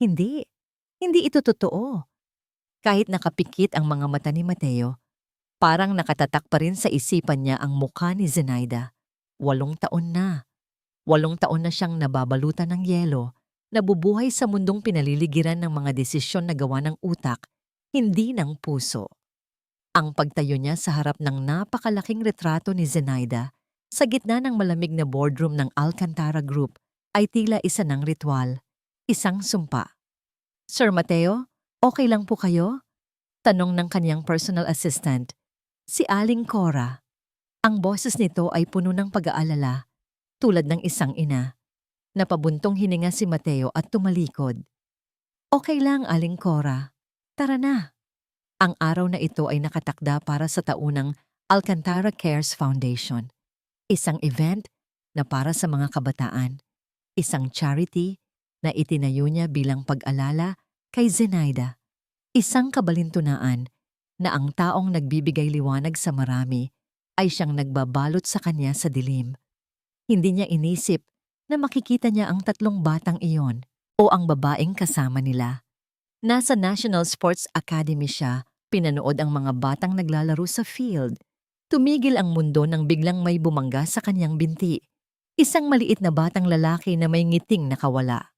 Hindi. Hindi ito totoo. Kahit nakapikit ang mga mata ni Mateo, parang nakatatak pa rin sa isipan niya ang mukha ni Zenaida. 8 taon na. 8 taon na siyang nababalutan ng yelo, nabubuhay sa mundong pinaliligiran ng mga desisyon na gawa ng utak, hindi ng puso. Ang pagtayo niya sa harap ng napakalaking retrato ni Zenaida sa gitna ng malamig na boardroom ng Alcantara Group ay tila isa ng ritual, isang sumpa. Sir Mateo, okay lang po kayo? Tanong ng kanyang personal assistant, si Aling Cora. Ang boses nito ay puno ng pag-aalala, tulad ng isang ina. Napabuntong hininga si Mateo at tumalikod. Okay lang, Aling Cora. Tara na. Ang araw na ito ay nakatakda para sa taunang Alcantara Cares Foundation. Isang event na para sa mga kabataan. Isang charity na itinayo niya bilang pag-alala kay Zenaida. Isang kabalintunaan na ang taong nagbibigay liwanag sa marami ay siyang nagbabalot sa kanya sa dilim. Hindi niya inisip na makikita niya ang 3 batang iyon o ang babaeng kasama nila. Nasa National Sports Academy siya, pinanood ang mga batang naglalaro sa field. Tumigil ang mundo nang biglang may bumangga sa kanyang binti. Isang maliit na batang lalaki na may ngiting nakawala.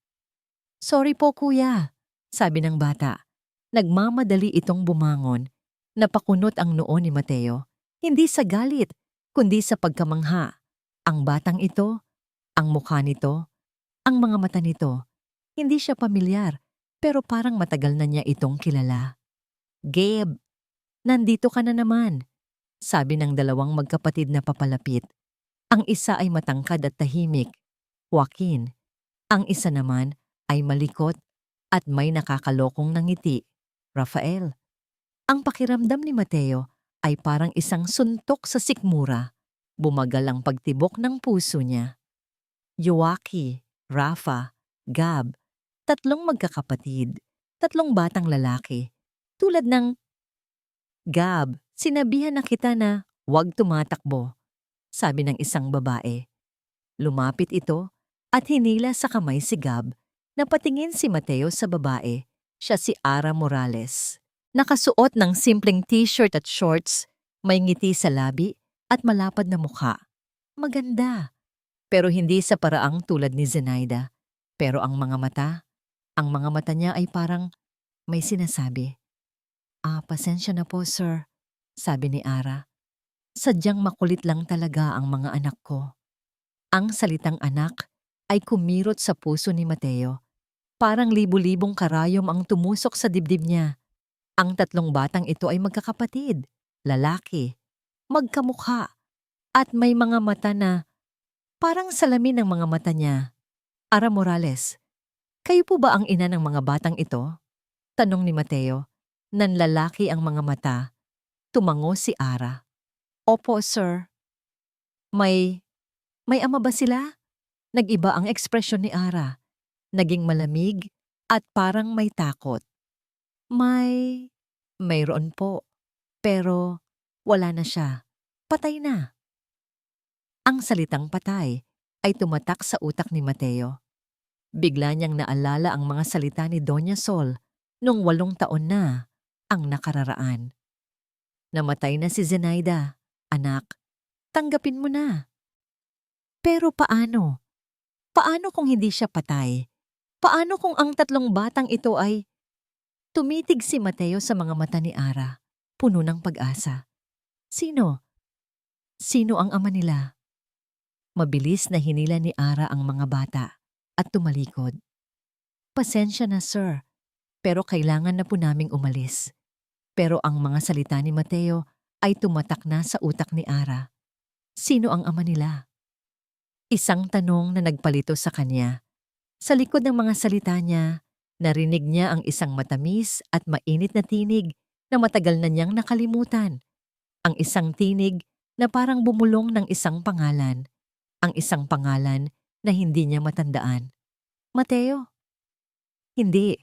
Sorry po kuya, sabi ng bata. Nagmamadali itong bumangon. Napakunot ang noo ni Mateo. Hindi sa galit, kundi sa pagkamangha. Ang batang ito, ang mukha nito, ang mga mata nito. Hindi siya pamilyar, pero parang matagal na niya itong kilala. Gabe, nandito ka na naman, sabi ng 2 magkapatid na papalapit. Ang isa ay matangkad at tahimik, Joaquin. Ang isa naman ay malikot at may nakakalokong ngiti, Rafael. Ang pakiramdam ni Mateo ay parang isang suntok sa sikmura. Bumagal ang pagtibok ng puso niya. Joaquin, Rafa, Gab, 3 magkakapatid, 3 batang lalaki. Tulad ng, Gab, sinabihan na kita na huwag tumatakbo, sabi ng isang babae. Lumapit ito at hinila sa kamay si Gab. Napatingin si Mateo sa babae. Siya si Ara Morales. Nakasuot ng simpleng t-shirt at shorts, may ngiti sa labi at malapad na mukha. Maganda, pero hindi sa paraang tulad ni Zenaida. Pero ang mga mata niya ay parang may sinasabi. Pasensya na po sir, sabi ni Ara. Sadyang makulit lang talaga ang mga anak ko. Ang salitang anak ay kumirot sa puso ni Mateo. Parang libu-libong karayom ang tumusok sa dibdib niya. Ang 3 batang ito ay magkakapatid, lalaki, magkamukha, at may mga mata na parang salamin ng mga mata niya. Ara Morales, kayo po ba ang ina ng mga batang ito? Tanong ni Mateo. Nanlalaki ang mga mata. Tumango si Ara. Opo, sir. May ama ba sila? Nag-iba ang ekspresyon ni Ara. Naging malamig at parang may takot. Mayroon po. Pero wala na siya. Patay na. Ang salitang patay ay tumatak sa utak ni Mateo. Bigla niyang naalala ang mga salita ni Doña Sol nung 8 taon na ang nakararaan. Namatay na si Zenaida. Anak, tanggapin mo na. Pero paano? Paano kung hindi siya patay? Paano kung ang 3 batang ito ay... Tumitig si Mateo sa mga mata ni Ara, puno ng pag-asa. Sino? Sino ang ama nila? Mabilis na hinila ni Ara ang mga bata at tumalikod. Pasensya na sir, pero kailangan na po naming umalis. Pero ang mga salita ni Mateo ay tumatak na sa utak ni Ara. Sino ang ama nila? Isang tanong na nagpalito sa kanya. Sa likod ng mga salita niya, narinig niya ang isang matamis at mainit na tinig na matagal na niyang nakalimutan. Ang isang tinig na parang bumulong ng isang pangalan. Ang isang pangalan na hindi niya matandaan. Mateo. Hindi.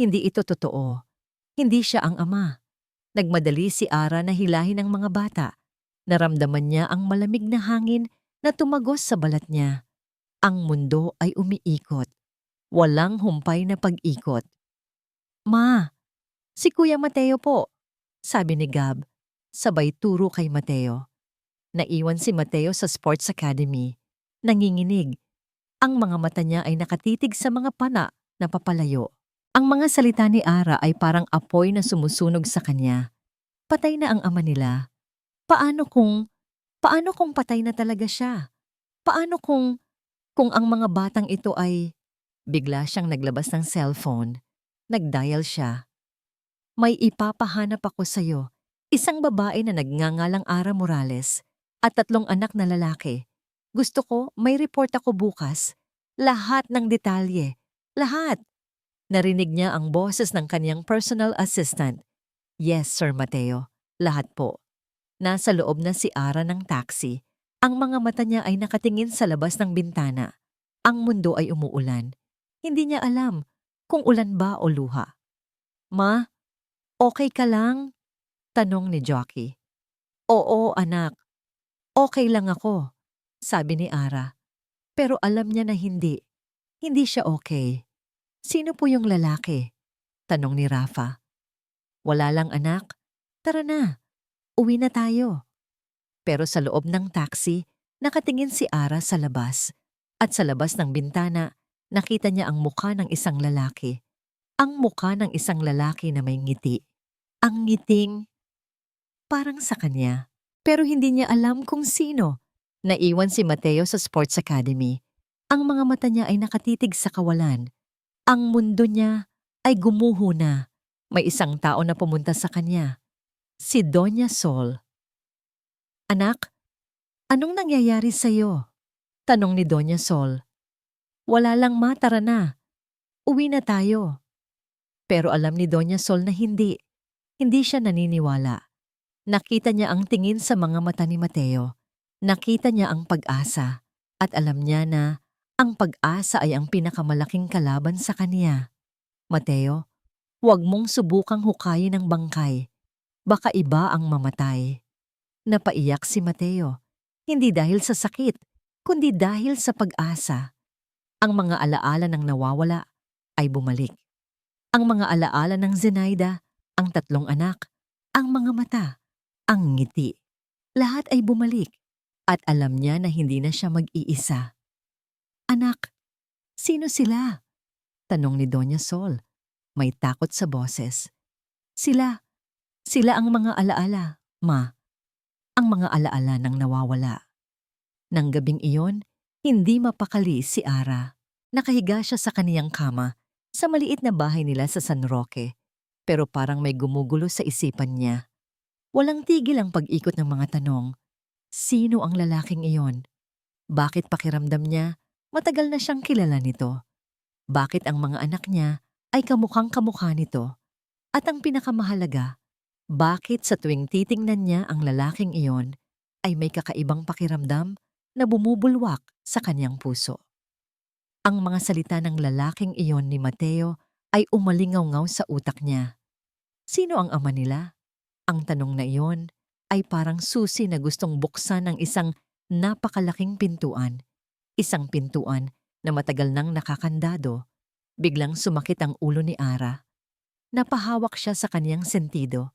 Hindi ito totoo. Hindi siya ang ama. Nagmadali si Ara na hilahin ang mga bata. Naramdaman niya ang malamig na hangin na tumagos sa balat niya. Ang mundo ay umiikot. Walang humpay na pag-ikot. Ma, si Kuya Mateo po, sabi ni Gab, sabay turo kay Mateo. Naiwan si Mateo sa Sports Academy. Nanginginig. Ang mga mata niya ay nakatitig sa mga pana na papalayo. Ang mga salita ni Ara ay parang apoy na sumusunog sa kanya. Patay na ang ama nila. Paano kung patay na talaga siya? Paano kung ang mga batang ito ay... Bigla siyang naglabas ng cellphone. Nagdial siya. May ipapahanap ako sa'yo. Isang babae na nagngangalang Ara Morales at 3 anak na lalaki. Gusto ko, may report ako bukas. Lahat ng detalye. Lahat. Narinig niya ang boses ng kanyang personal assistant. Yes, Sir Mateo. Lahat po. Nasa loob na si Ara ng taxi. Ang mga mata niya ay nakatingin sa labas ng bintana. Ang mundo ay umuulan. Hindi niya alam kung ulan ba o luha. Ma, okay ka lang? Tanong ni Jockey. Oo, anak. Okay lang ako, sabi ni Ara. Pero alam niya na hindi. Hindi siya okay. Sino po yung lalaki? Tanong ni Rafa. Wala lang anak. Tara na. Uwi na tayo. Pero sa loob ng taxi, nakatingin si Ara sa labas. At sa labas ng bintana, nakita niya ang mukha ng isang lalaki. Ang mukha ng isang lalaki na may ngiti. Ang ngiting parang sa kanya. Pero hindi niya alam kung sino. Naiwan si Mateo sa Sports Academy. Ang mga mata niya ay nakatitig sa kawalan. Ang mundo niya ay gumuho na. May isang tao na pumunta sa kanya. Si Doña Sol. Anak, anong nangyayari sa'yo? Tanong ni Doña Sol. Wala lang ma, tara na. Uwi na tayo. Pero alam ni Doña Sol na hindi. Hindi siya naniniwala. Nakita niya ang tingin sa mga mata ni Mateo. Nakita niya ang pag-asa. At alam niya na ang pag-asa ay ang pinakamalaking kalaban sa kanya. Mateo, huwag mong subukang hukayin ang bangkay. Baka iba ang mamatay. Napaiyak si Mateo. Hindi dahil sa sakit, kundi dahil sa pag-asa. Ang mga alaala ng nawawala ay bumalik. Ang mga alaala ng Zenaida, ang 3 anak, ang mga mata, ang ngiti. Lahat ay bumalik at alam niya na hindi na siya mag-iisa. Anak, sino sila? Tanong ni Doña Sol. May takot sa boses. Sila ang mga alaala, ma. Ang mga alaala ng nawawala. Nang gabing iyon, hindi mapakali si Ara. Nakahiga siya sa kaniyang kama sa maliit na bahay nila sa San Roque. Pero parang may gumugulo sa isipan niya. Walang tigil ang pag-ikot ng mga tanong. Sino ang lalaking iyon? Bakit pakiramdam niya matagal na siyang kilala nito? Bakit ang mga anak niya ay kamukhang-kamukha nito? At ang pinakamahalaga, bakit sa tuwing titingnan niya ang lalaking iyon ay may kakaibang pakiramdam na bumubulwak sa kanyang puso? Ang mga salita ng lalaking iyon ni Mateo ay umalingaw-ngaw sa utak niya. Sino ang ama nila? Ang tanong na iyon ay parang susi na gustong buksan ng isang napakalaking pintuan. Isang pintuan na matagal nang nakakandado. Biglang sumakit ang ulo ni Ara. Napahawak siya sa kaniyang sentido.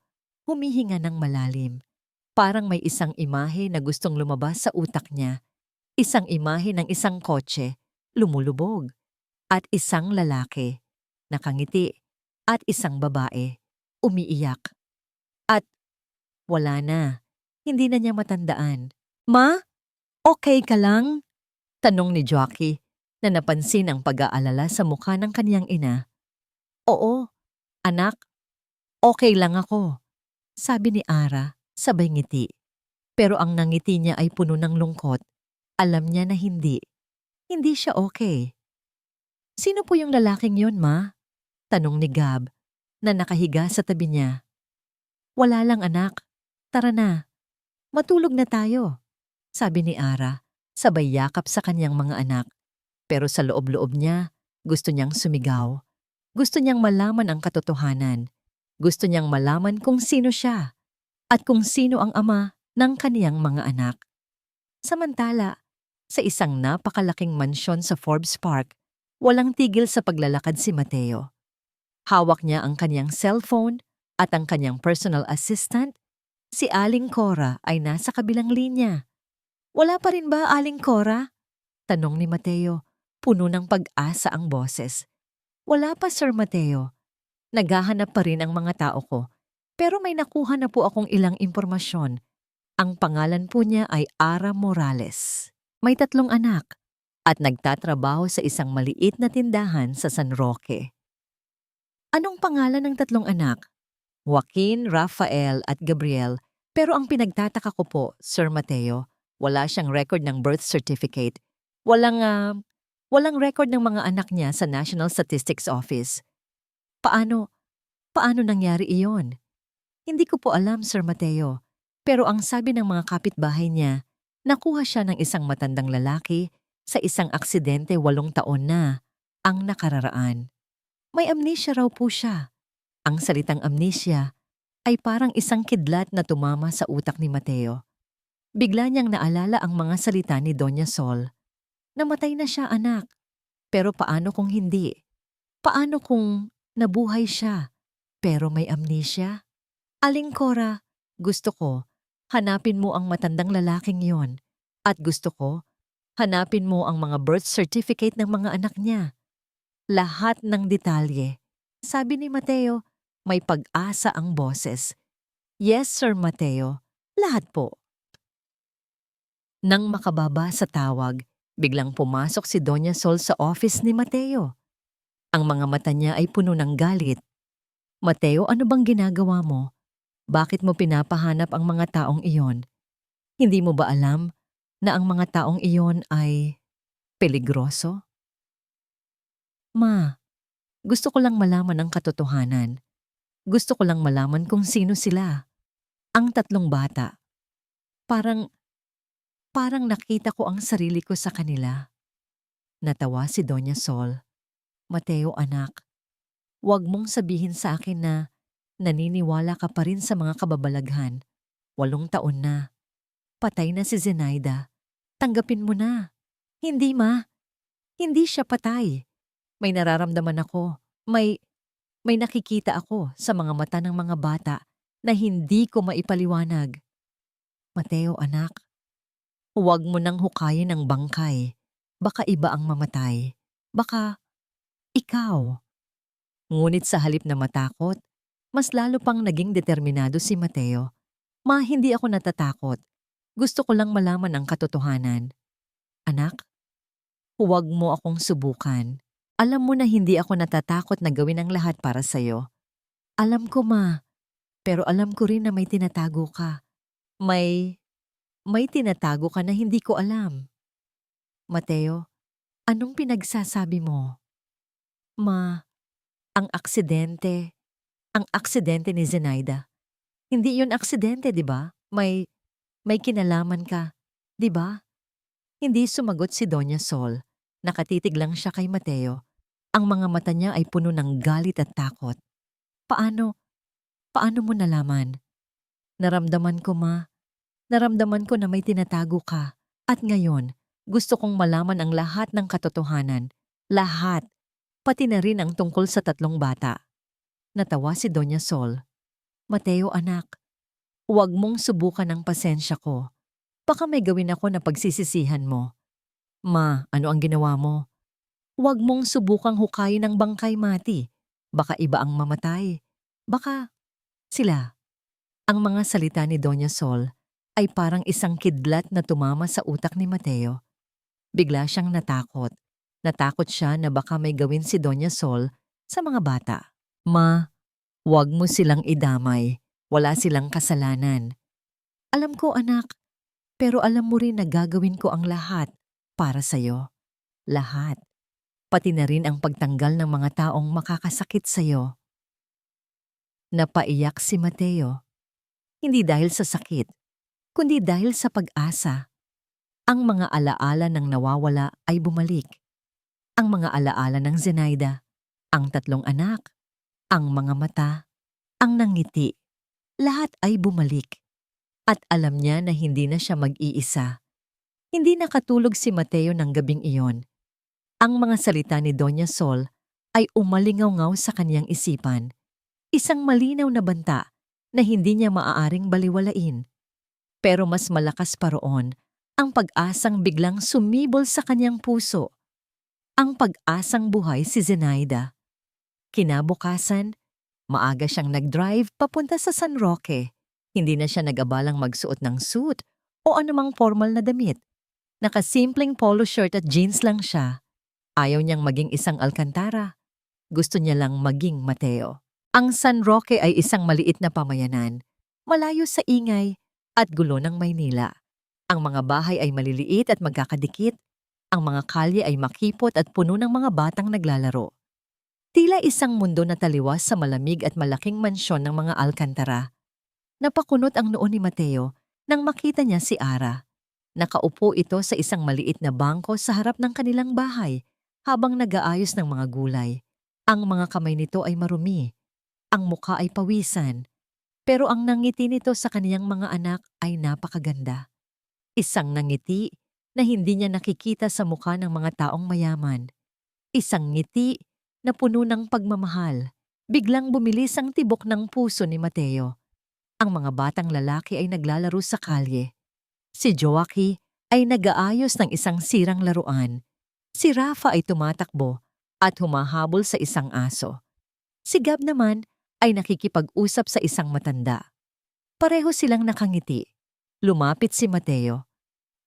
Humihinga ng malalim. Parang may isang imahe na gustong lumabas sa utak niya. Isang imahe ng isang kotse, lumulubog. At isang lalaki, nakangiti. At isang babae, umiiyak. At wala na. Hindi na niya matandaan. Ma, okay ka lang? Tanong ni Jockey na napansin ang pag-aalala sa mukha ng kaniyang ina. Oo, anak, okay lang ako. Sabi ni Ara, sabay ngiti. Pero ang nangiti niya ay puno ng lungkot. Alam niya na hindi. Hindi siya okay. Sino po yung lalaking yon, ma? Tanong ni Gab, na nakahiga sa tabi niya. Wala lang anak. Tara na. Matulog na tayo. Sabi ni Ara, sabay yakap sa kanyang mga anak. Pero sa loob-loob niya, gusto niyang sumigaw. Gusto niyang malaman ang katotohanan. Gusto niyang malaman kung sino siya at kung sino ang ama ng kaniyang mga anak. Samantala, sa isang napakalaking mansyon sa Forbes Park, Walang tigil sa paglalakad si Mateo. Hawak niya ang kanyang cellphone at ang kanyang personal assistant. Si Aling Cora ay nasa kabilang linya. Wala pa rin ba, Aling Cora? Tanong ni Mateo. Puno ng pag-asa ang boses. Wala pa, Sir Mateo. Naghahanap pa rin ang mga tao ko. Pero may nakuha na po akong ilang impormasyon. Ang pangalan po niya ay Ara Morales. May 3 anak at nagtatrabaho sa isang maliit na tindahan sa San Roque. Anong pangalan ng 3 anak? Joaquin, Rafael at Gabriel. Pero ang pinagtataka ko po, Sir Mateo, wala siyang record ng birth certificate. Walang record ng mga anak niya sa National Statistics Office. Paano nangyari iyon? Hindi ko po alam, Sir Mateo. Pero ang sabi ng mga kapitbahay niya, nakuha siya ng isang matandang lalaki sa isang aksidente 8 taon na ang nakararaan. May amnesia raw po siya. Ang salitang amnesia ay parang isang kidlat na tumama sa utak ni Mateo. Bigla niyang naalala ang mga salita ni Doña Sol. Namatay na siya, anak. Pero paano kung hindi? Paano kung nabuhay siya pero may amnesia? Aling Cora, gusto ko, hanapin mo ang matandang lalaking yon. At gusto ko, hanapin mo ang mga birth certificate ng mga anak niya. Lahat ng detalye. Sabi ni Mateo, may pag-asa ang boses. Yes, Sir Mateo. Lahat po. Nang makababa sa tawag, biglang pumasok si Doña Sol sa office ni Mateo. Ang mga mata niya ay puno ng galit. Mateo, ano bang ginagawa mo? Bakit mo pinapahanap ang mga taong iyon? Hindi mo ba alam na ang mga taong iyon ay peligroso? Ma, gusto ko lang malaman ang katotohanan. Gusto ko lang malaman kung sino sila. Ang 3 bata. Parang nakita ko ang sarili ko sa kanila. Natawa si Doña Sol. Mateo, anak, huwag mong sabihin sa akin na naniniwala ka pa rin sa mga kababalaghan. 8 taon na. Patay na si Zenaida. Tanggapin mo na. Hindi, ma. Hindi siya patay. May nararamdaman ako. May nakikita ako sa mga mata ng mga bata na hindi ko maipaliwanag. Mateo, anak, huwag mo nang hukayin ang bangkay. Baka iba ang mamatay. Baka ikaw. Ngunit sa halip na matakot, mas lalo pang naging determinado si Mateo. Ma, hindi ako natatakot. Gusto ko lang malaman ang katotohanan. Anak, huwag mo akong subukan. Alam mo na hindi ako natatakot na gawin ang lahat para sa'yo. Alam ko, ma. Pero alam ko rin na may tinatago ka. May tinatago ka na hindi ko alam. Mateo, anong pinagsasabi mo? Ma, ang aksidente ni Zenaida. Hindi yun aksidente, di ba? May kinalaman ka, di ba? Hindi sumagot si Doña Sol. Nakatitig lang siya kay Mateo. Ang mga mata niya ay puno ng galit at takot. Paano mo nalaman? Naramdaman ko, ma. Naramdaman ko na may tinatago ka. At ngayon, gusto kong malaman ang lahat ng katotohanan. Lahat. Pati na rin ang tungkol sa 3 bata. Natawa si Doña Sol. Mateo, anak, huwag mong subukan ang pasensya ko. Baka may gawin ako na pagsisisihan mo. Ma, ano ang ginawa mo? Huwag mong subukang hukayin ang bangkay, Mati. Baka iba ang mamatay. Baka sila. Ang mga salita ni Doña Sol ay parang isang kidlat na tumama sa utak ni Mateo. Bigla siyang natakot. Natakot siya na baka may gawin si Doña Sol sa mga bata. Ma, huwag mo silang idamay. Wala silang kasalanan. Alam ko, anak, pero alam mo rin na gagawin ko ang lahat para sa'yo. Lahat. Pati na rin ang pagtanggal ng mga taong makakasakit sa'yo. Napaiyak si Mateo. Hindi dahil sa sakit, kundi dahil sa pag-asa. Ang mga alaala ng nawawala ay bumalik. Ang mga alaala ng Zenaida, ang 3 anak, ang mga mata, ang nangiti. Lahat ay bumalik. At alam niya na hindi na siya mag-iisa. Hindi nakatulog si Mateo ng gabing iyon. Ang mga salita ni Doña Sol ay umalingaw-ngaw sa kaniyang isipan. Isang malinaw na banta na hindi niya maaaring baliwalain. Pero mas malakas pa roon ang pag-asang biglang sumibol sa kaniyang puso. Ang pag-asang buhay si Zenaida. Kinabukasan, maaga siyang nag-drive papunta sa San Roque. Hindi na siya nag-abalang magsuot ng suit o anumang formal na damit. Nakasimpleng polo shirt at jeans lang siya. Ayaw niyang maging isang Alcantara. Gusto niya lang maging Mateo. Ang San Roque ay isang maliit na pamayanan, malayo sa ingay at gulo ng Maynila. Ang mga bahay ay maliliit at magkakadikit. Ang mga kalye ay makipot at puno ng mga batang naglalaro. Tila isang mundo na taliwas sa malamig at malaking mansyon ng mga Alcantara. Napakunot ang noo ni Mateo nang makita niya si Ara. Nakaupo ito sa isang maliit na bangko sa harap ng kanilang bahay habang nag-aayos ng mga gulay. Ang mga kamay nito ay marumi. Ang mukha ay pawisan. Pero ang nangiti nito sa kaniyang mga anak ay napakaganda. Isang nangiti na hindi niya nakikita sa mukha ng mga taong mayaman. Isang ngiti na puno ng pagmamahal. Biglang bumilis ang tibok ng puso ni Mateo. Ang mga batang lalaki ay naglalaro sa kalye. Si Joaquin ay nag-aayos ng isang sirang laruan. Si Rafa ay tumatakbo at humahabol sa isang aso. Si Gab naman ay nakikipag-usap sa isang matanda. Pareho silang nakangiti. Lumapit si Mateo.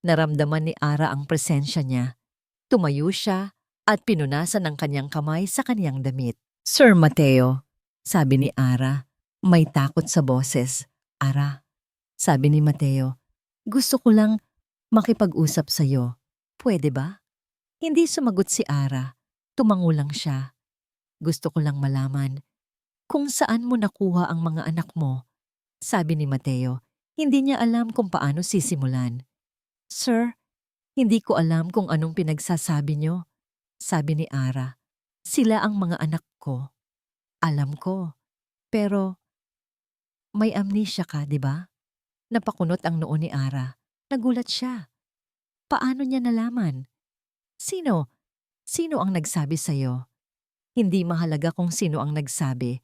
Naramdaman ni Ara ang presensya niya. Tumayo siya at pinunasan ng kanyang kamay sa kanyang damit. "Sir Mateo," sabi ni Ara, may takot sa boses. "Ara," sabi ni Mateo, "gusto ko lang makipag-usap sa'yo. Pwede ba?" Hindi sumagot si Ara. Tumango lang siya. "Gusto ko lang malaman kung saan mo nakuha ang mga anak mo," sabi ni Mateo. Hindi niya alam kung paano sisimulan. "Sir, hindi ko alam kung anong pinagsasabi niyo," sabi ni Ara. "Sila ang mga anak ko." "Alam ko, pero may amnesia ka, di ba?" Napakunot ang noo ni Ara. Nagulat siya. Paano niya nalaman? Sino? Sino ang nagsabi sa'yo? Hindi mahalaga kung sino ang nagsabi.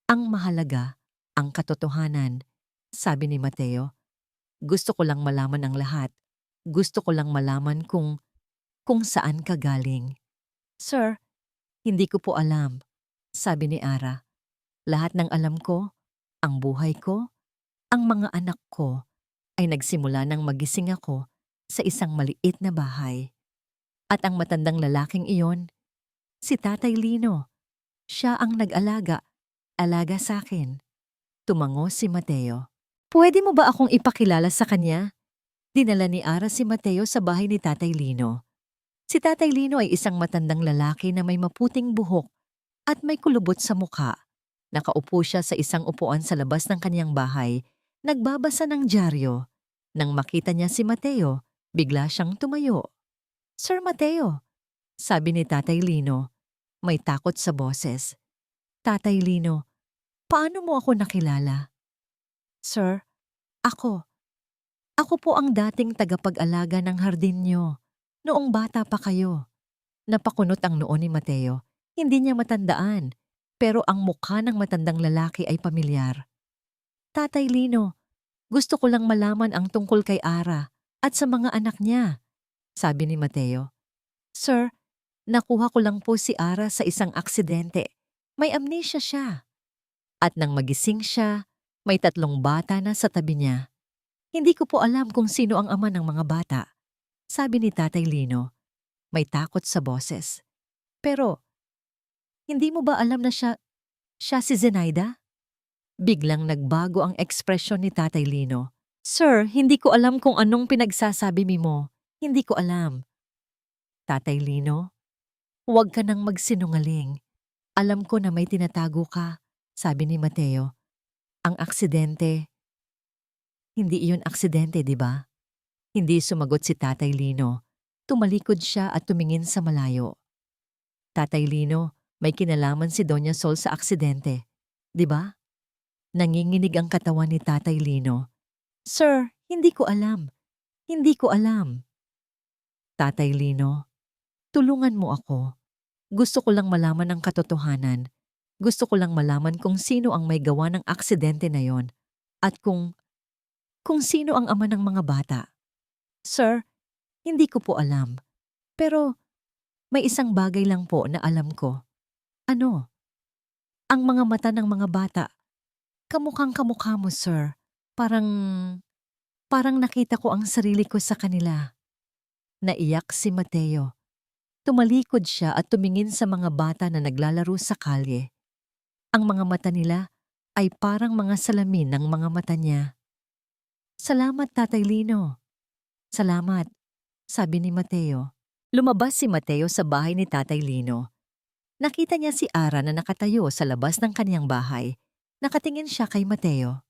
Ang mahalaga, ang katotohanan, sabi ni Mateo. "Gusto ko lang malaman ang lahat. Gusto ko lang malaman kung saan ka galing." "Sir, hindi ko po alam," sabi ni Ara. "Lahat ng alam ko, ang buhay ko, ang mga anak ko, ay nagsimula nang magising ako sa isang maliit na bahay. At ang matandang lalaking iyon, si Tatay Lino, siya ang alaga sa akin." Tumango si Mateo. "Pwede mo ba akong ipakilala sa kanya?" Dinala ni Ara si Mateo sa bahay ni Tatay Lino. Si Tatay Lino ay isang matandang lalaki na may maputing buhok at may kulubot sa mukha. Nakaupo siya sa isang upuan sa labas ng kanyang bahay, nagbabasa ng dyaryo. Nang makita niya si Mateo, bigla siyang tumayo. "Sir Mateo," sabi ni Tatay Lino, may takot sa boses. "Tatay Lino, paano mo ako nakilala?" "Sir, ako po ang dating tagapag-alaga ng hardin niyo. Noong bata pa kayo." Napakunot ang noo ni Mateo. Hindi niya matandaan, pero ang mukha ng matandang lalaki ay pamilyar. "Tatay Lino, gusto ko lang malaman ang tungkol kay Ara at sa mga anak niya," sabi ni Mateo. "Sir, nakuha ko lang po si Ara sa isang aksidente. May amnesia siya. At nang magising siya, may 3 bata na sa tabi niya. Hindi ko po alam kung sino ang ama ng mga bata," sabi ni Tatay Lino. May takot sa boses. "Pero, hindi mo ba alam na siya si Zenaida?" Biglang nagbago ang ekspresyon ni Tatay Lino. "Sir, hindi ko alam kung anong pinagsasabi mo. Hindi ko alam." "Tatay Lino, huwag ka nang magsinungaling. Alam ko na may tinatago ka," sabi ni Mateo. "Ang aksidente, hindi iyon aksidente, di ba?" Hindi sumagot si Tatay Lino. Tumalikod siya at tumingin sa malayo. "Tatay Lino, may kinalaman si Doña Sol sa aksidente, di ba?" Nanginginig ang katawan ni Tatay Lino. "Sir, hindi ko alam. Hindi ko alam." "Tatay Lino, Tulungan mo ako. Gusto ko lang malaman ang katotohanan. Gusto ko lang malaman kung sino ang may gawa ng aksidente na yon at kung sino ang ama ng mga bata. Sir, hindi ko po alam. Pero may isang bagay lang po na alam ko. Ano? Ang mga mata ng mga bata. Kamukhang kamukha mo, sir. Parang nakita ko ang sarili ko sa kanila. Naiyak si Mateo. Tumalikod siya at tumingin sa mga bata na naglalaro sa kalye. Ang mga mata nila ay parang mga salamin ng mga mata niya. Salamat, Tatay Lino. Salamat, sabi ni Mateo. Lumabas si Mateo sa bahay ni Tatay Lino. Nakita niya si Ara na nakatayo sa labas ng kaniyang bahay. Nakatingin siya kay Mateo.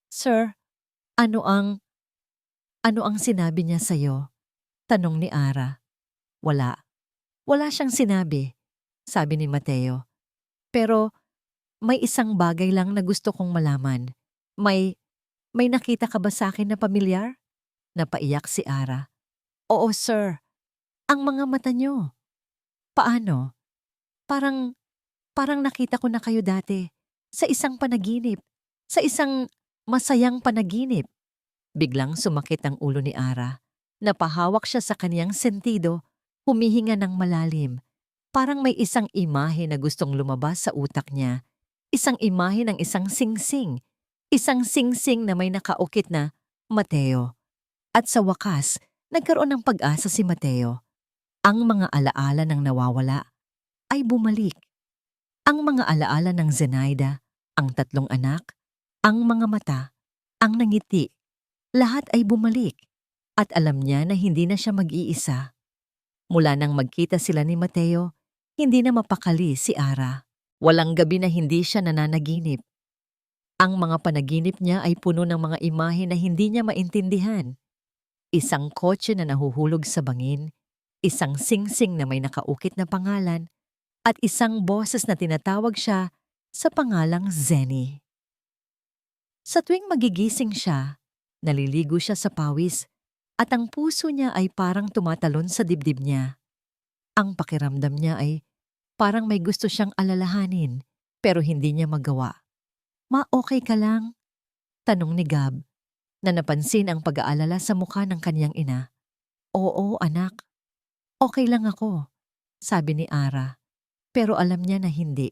Sir, ano ang sinabi niya sa'yo? Tanong ni Ara. Wala. Wala siyang sinabi, sabi ni Mateo. Pero may isang bagay lang na gusto kong malaman. May nakita ka ba sa akin na pamilyar? Napaiyak si Ara. Oo, sir. Ang mga mata niyo. Paano? Parang nakita ko na kayo dati. Sa isang panaginip. Sa isang masayang panaginip. Biglang sumakit ang ulo ni Ara. Napahawak siya sa kaniyang sentido, humihinga ng malalim. Parang may isang imahe na gustong lumabas sa utak niya. Isang imahe ng isang singsing. Isang singsing na may nakaukit na Mateo. At sa wakas, nagkaroon ng pag-asa si Mateo. Ang mga alaala ng nawawala ay bumalik. Ang mga alaala ng Zenaida, ang 3 anak, ang mga mata, ang nangiti, lahat ay bumalik. At alam niya na hindi na siya mag-iisa. Mula nang magkita sila ni Mateo, hindi na mapakali si Ara. Walang gabi na hindi siya nananaginip. Ang mga panaginip niya ay puno ng mga imahe na hindi niya maintindihan. Isang kotse na nahuhulog sa bangin, isang singsing na may nakaukit na pangalan, at isang boses na tinatawag siya sa pangalang Zenny. Sa tuwing magigising siya, naliligo siya sa pawis at ang puso niya ay parang tumatalon sa dibdib niya. Ang pakiramdam niya ay parang may gusto siyang alalahanin pero hindi niya magawa. Ma, okay ka lang? Tanong ni Gab, na napansin ang pag-aalala sa mukha ng kaniyang ina. Oo, anak. Okay lang ako, sabi ni Ara. Pero alam niya na hindi.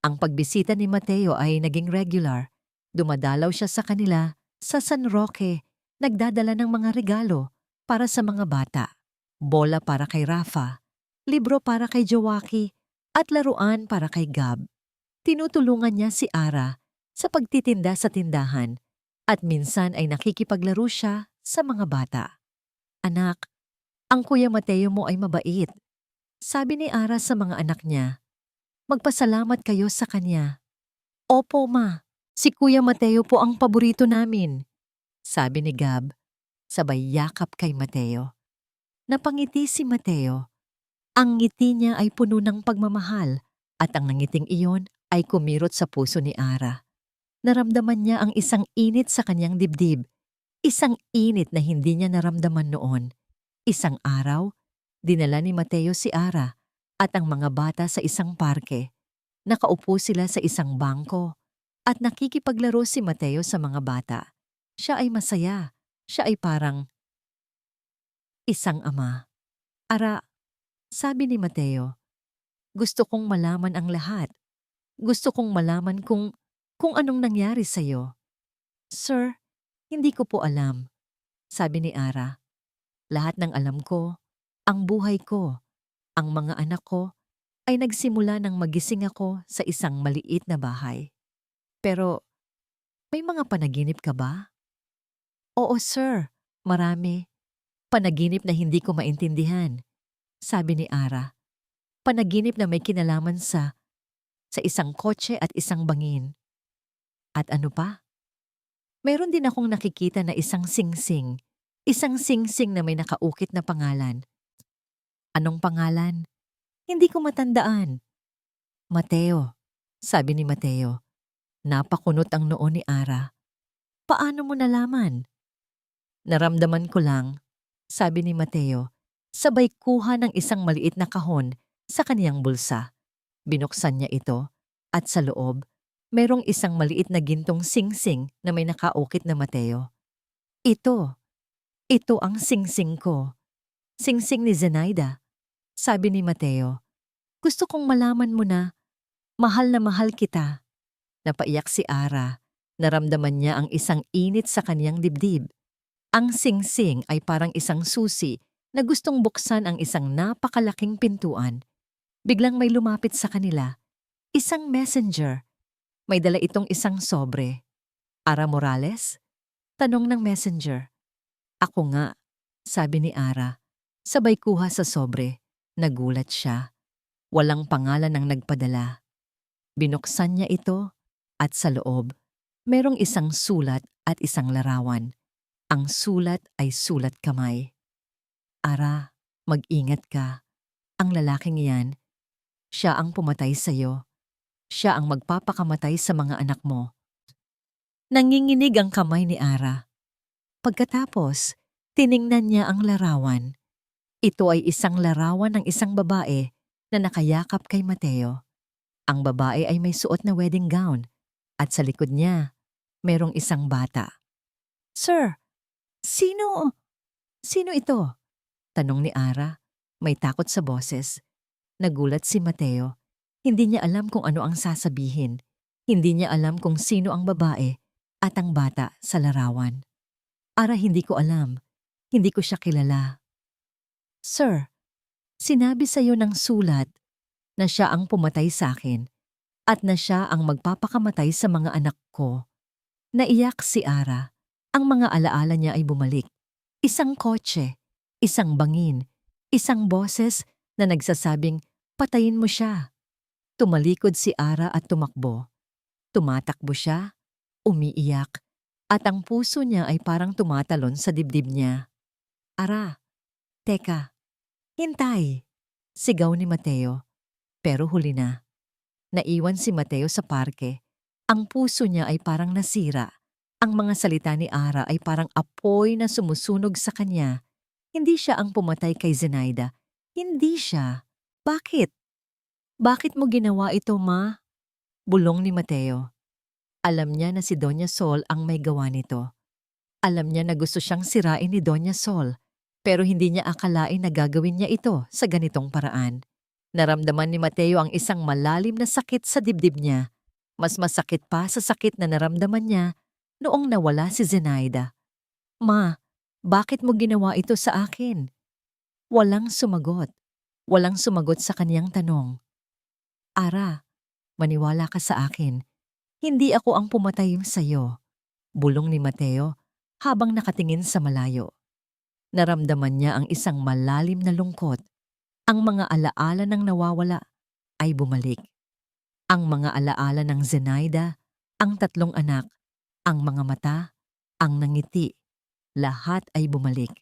Ang pagbisita ni Mateo ay naging regular. Dumadalaw siya sa kanila sa San Roque, nagdadala ng mga regalo para sa mga bata. Bola para kay Rafa, libro para kay Joaquin, at laruan para kay Gab. Tinutulungan niya si Ara sa pagtitinda sa tindahan at minsan ay nakikipaglaro siya sa mga bata. Anak, ang Kuya Mateo mo ay mabait. Sabi ni Ara sa mga anak niya. Magpasalamat kayo sa kanya. Opo, ma. Si Kuya Mateo po ang paborito namin. Sabi ni Gab, sabay yakap kay Mateo. Napangiti si Mateo. Ang ngiti niya ay puno ng pagmamahal at ang nangiting iyon ay kumirot sa puso ni Ara. Naramdaman niya ang isang init sa kanyang dibdib. Isang init na hindi niya naramdaman noon. Isang araw, dinala ni Mateo si Ara at ang mga bata sa isang parke. Nakaupo sila sa isang bangko at nakikipaglaro si Mateo sa mga bata. Siya ay masaya. Siya ay parang isang ama. Ara, sabi ni Mateo, gusto kong malaman ang lahat. Gusto kong malaman kung anong nangyari sa'yo. Sir, hindi ko po alam, sabi ni Ara. Lahat ng alam ko, ang buhay ko, ang mga anak ko, ay nagsimula nang magising ako sa isang maliit na bahay. Pero, may mga panaginip ka ba? Oo, sir. Marami. Panaginip na hindi ko maintindihan, sabi ni Ara. Panaginip na may kinalaman sa isang kotse at isang bangin. At ano pa? Meron din akong nakikita na isang singsing. Isang singsing na may nakaukit na pangalan. Anong pangalan? Hindi ko matandaan. Mateo, sabi ni Mateo. Napakunot ang noo ni Ara. Paano mo nalaman? Naramdaman ko lang, sabi ni Mateo. Sabay kuha ng isang maliit na kahon sa kaniyang bulsa. Binuksan niya ito at sa loob, merong isang maliit na gintong singsing na may nakaukit na Mateo. Ito ang singsing ko. Singsing ni Zenaida. Sabi ni Mateo, gusto kong malaman mo na mahal kita. Napaiyak si Ara. Naramdaman niya ang isang init sa kaniyang dibdib. Ang singsing ay parang isang susi na gustong buksan ang isang napakalaking pintuan. Biglang may lumapit sa kanila. Isang messenger. May dala itong isang sobre. Ara Morales? Tanong ng messenger. Ako nga, sabi ni Ara. Sabay kuha sa sobre. Nagulat siya. Walang pangalan ng nagpadala. Binuksan niya ito at sa loob, merong isang sulat at isang larawan. Ang sulat ay sulat kamay. Ara, mag-ingat ka. Ang lalaking iyan, siya ang pumatay sa'yo. Siya ang magpapakamatay sa mga anak mo. Nanginginig ang kamay ni Ara. Pagkatapos, tiningnan niya ang larawan. Ito ay isang larawan ng isang babae na nakayakap kay Mateo. Ang babae ay may suot na wedding gown at sa likod niya, merong isang bata. Sir, sino? Sino ito? Tanong ni Ara. May takot sa boses. Nagulat si Mateo. Hindi niya alam kung ano ang sasabihin. Hindi niya alam kung sino ang babae at ang bata sa larawan. Ara, hindi ko alam. Hindi ko siya kilala. Sir, sinabi sa iyo ng sulat na siya ang pumatay sa akin at na siya ang magpapakamatay sa mga anak ko. Naiyak si Ara. Ang mga alaala niya ay bumalik. Isang kotse, isang bangin, isang boses na nagsasabing, patayin mo siya. Tumalikod si Ara at tumakbo. Tumatakbo siya, umiiyak, at ang puso niya ay parang tumatalon sa dibdib niya. Ara, teka, hintay, sigaw ni Mateo. Pero huli na. Naiwan si Mateo sa parke. Ang puso niya ay parang nasira. Ang mga salita ni Ara ay parang apoy na sumusunog sa kanya. Hindi siya ang pumatay kay Zenaida. Hindi siya. Bakit? Bakit mo ginawa ito, ma? Bulong ni Mateo. Alam niya na si Doña Sol ang may gawa nito. Alam niya na gusto siyang sirain ni Doña Sol, pero hindi niya akalain na gagawin niya ito sa ganitong paraan. Naramdaman ni Mateo ang isang malalim na sakit sa dibdib niya. Mas masakit pa sa sakit na naramdaman niya noong nawala si Zenaida. Ma, bakit mo ginawa ito sa akin? Walang sumagot. Walang sumagot sa kaniyang tanong. Ara, maniwala ka sa akin. Hindi ako ang pumatay sa'yo. Bulong ni Mateo habang nakatingin sa malayo. Naramdaman niya ang isang malalim na lungkot. Ang mga alaala ng nawawala ay bumalik. Ang mga alaala ng Zenaida, ang 3 anak, ang mga mata, ang nangiti, lahat ay bumalik.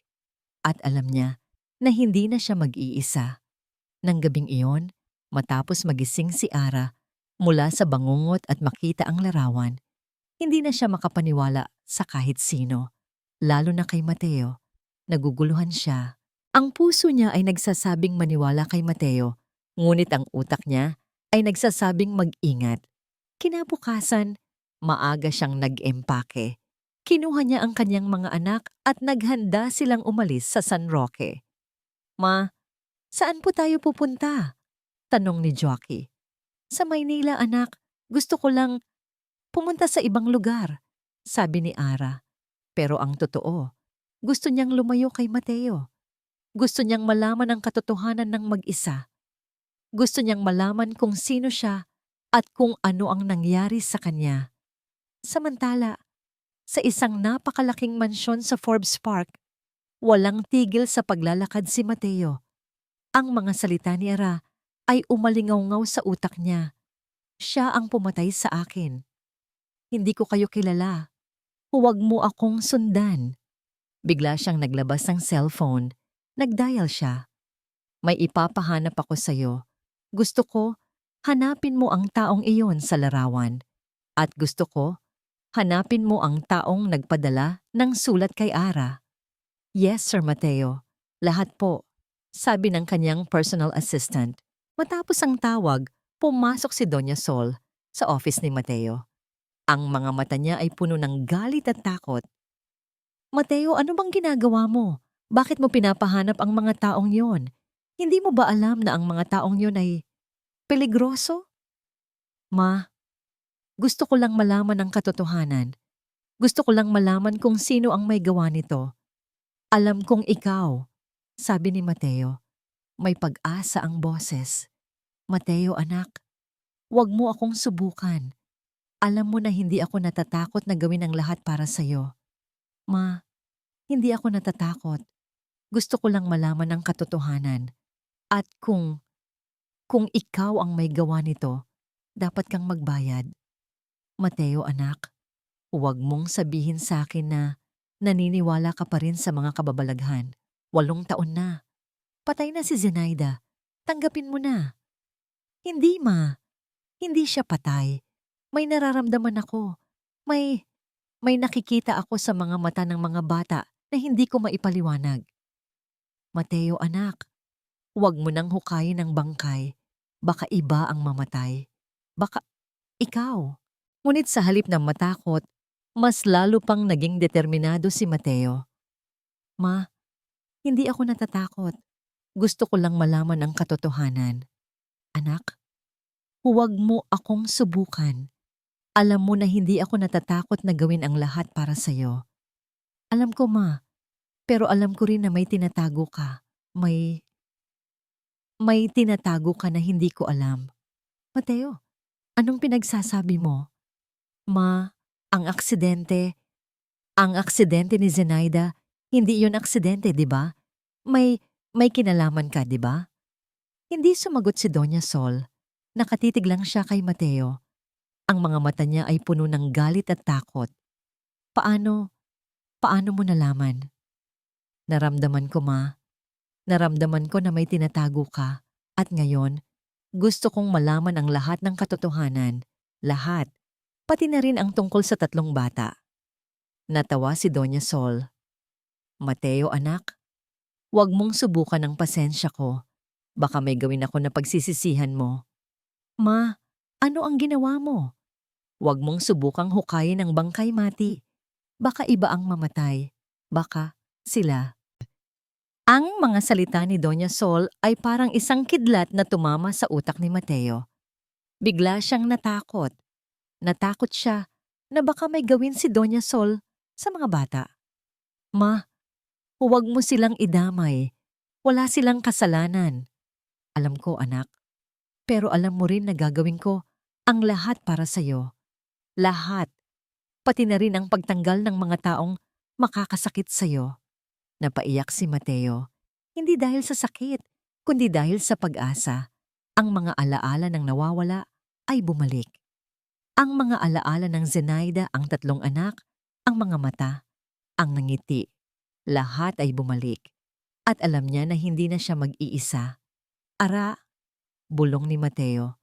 At alam niya na hindi na siya mag-iisa. Nang gabing iyon, matapos magising si Ara mula sa bangungot at makita ang larawan, hindi na siya makapaniwala sa kahit sino, lalo na kay Mateo. Naguguluhan siya. Ang puso niya ay nagsasabing maniwala kay Mateo, ngunit ang utak niya ay nagsasabing mag-ingat. Kinabukasan, maaga siyang nag-empake. Kinuha niya ang kanyang mga anak at naghanda silang umalis sa San Roque. Ma, saan po tayo pupunta? Tanong ni Jockey. Sa Maynila, anak. Gusto ko lang pumunta sa ibang lugar, sabi ni Ara. Pero ang totoo, gusto niyang lumayo kay Mateo. Gusto niyang malaman ang katotohanan ng mag-isa. Gusto niyang malaman kung sino siya at kung ano ang nangyari sa kanya. Samantala, sa isang napakalaking mansyon sa Forbes Park, walang tigil sa paglalakad si Mateo. Ang mga salita ni Ara ay umalingaw-ngaw sa utak niya. Siya ang pumatay sa akin. Hindi ko kayo kilala. Huwag mo akong sundan. Bigla siyang naglabas ng cellphone. Nagdial siya. May ipapahanap ako sa'yo. Gusto ko, hanapin mo ang taong iyon sa larawan. At gusto ko, hanapin mo ang taong nagpadala ng sulat kay Ara. Yes, Sir Mateo. Lahat po. sabi ng kanyang personal assistant. Matapos ang tawag, pumasok si Doña Sol sa office ni Mateo. Ang mga mata niya ay puno ng galit at takot. Mateo, ano bang ginagawa mo? Bakit mo pinapahanap ang mga taong yon? Hindi mo ba alam na ang mga taong yon ay peligroso? Ma, gusto ko lang malaman ang katotohanan. Gusto ko lang malaman kung sino ang may gawa nito. Alam kong ikaw, sabi ni Mateo. May pag-asa ang boses. Mateo, anak, huwag mo akong subukan. Alam mo na hindi ako natatakot na gawin ang lahat para sa'yo. Ma, hindi ako natatakot. Gusto ko lang malaman ang katotohanan. At kung ikaw ang may gawa nito, dapat kang magbayad. Mateo, anak, huwag mong sabihin sa akin na naniniwala ka pa rin sa mga kababalaghan. 8 taon na. Patay na si Zenaida. Tanggapin mo na. Hindi, ma. Hindi siya patay. May nararamdaman ako. May nakikita ako sa mga mata ng mga bata na hindi ko maipaliwanag. Mateo, anak, huwag mo nang hukayin ang bangkay. Baka iba ang mamatay. Baka ikaw. Ngunit sa halip na matakot, mas lalo pang naging determinado si Mateo. Ma, hindi ako natatakot. Gusto ko lang malaman ang katotohanan. Anak, huwag mo akong subukan. Alam mo na hindi ako natatakot na gawin ang lahat para sa'yo. Alam ko, ma, pero alam ko rin na may tinatago ka. May tinatago ka na hindi ko alam. Mateo, anong pinagsasabi mo? Ma, ang aksidente ni Zenaida, hindi yon aksidente, di ba? May kinalaman ka, di ba? Hindi sumagot si Doña Sol. Nakatitig lang siya kay Mateo. Ang mga mata niya ay puno ng galit at takot. Paano mo nalaman? Naramdaman ko, ma. Naramdaman ko na may tinatago ka. At ngayon, gusto kong malaman ang lahat ng katotohanan. Lahat. Pati na rin ang tungkol sa 3 bata. Natawa si Doña Sol. Mateo, anak, huwag mong subukan ang pasensya ko. Baka may gawin ako na pagsisisihan mo. Ma, ano ang ginawa mo? Huwag mong subukang hukayin ang bangkay, Mati. Baka iba ang mamatay. Baka sila. Ang mga salita ni Doña Sol ay parang isang kidlat na tumama sa utak ni Mateo. Bigla siyang natakot. Natakot siya na baka may gawin si Doña Sol sa mga bata. Ma, huwag mo silang idamay. Wala silang kasalanan. Alam ko, anak. Pero alam mo rin na gagawin ko ang lahat para sa'yo. Lahat. Pati na rin ang pagtanggal ng mga taong makakasakit sa'yo. Napaiyak si Mateo. Hindi dahil sa sakit, kundi dahil sa pag-asa. Ang mga alaala ng nawawala ay bumalik. Ang mga alaala ng Zenaida, ang 3 anak, ang mga mata, ang nangiti. Lahat ay bumalik. At alam niya na hindi na siya mag-iisa. Ara, bulong ni Mateo.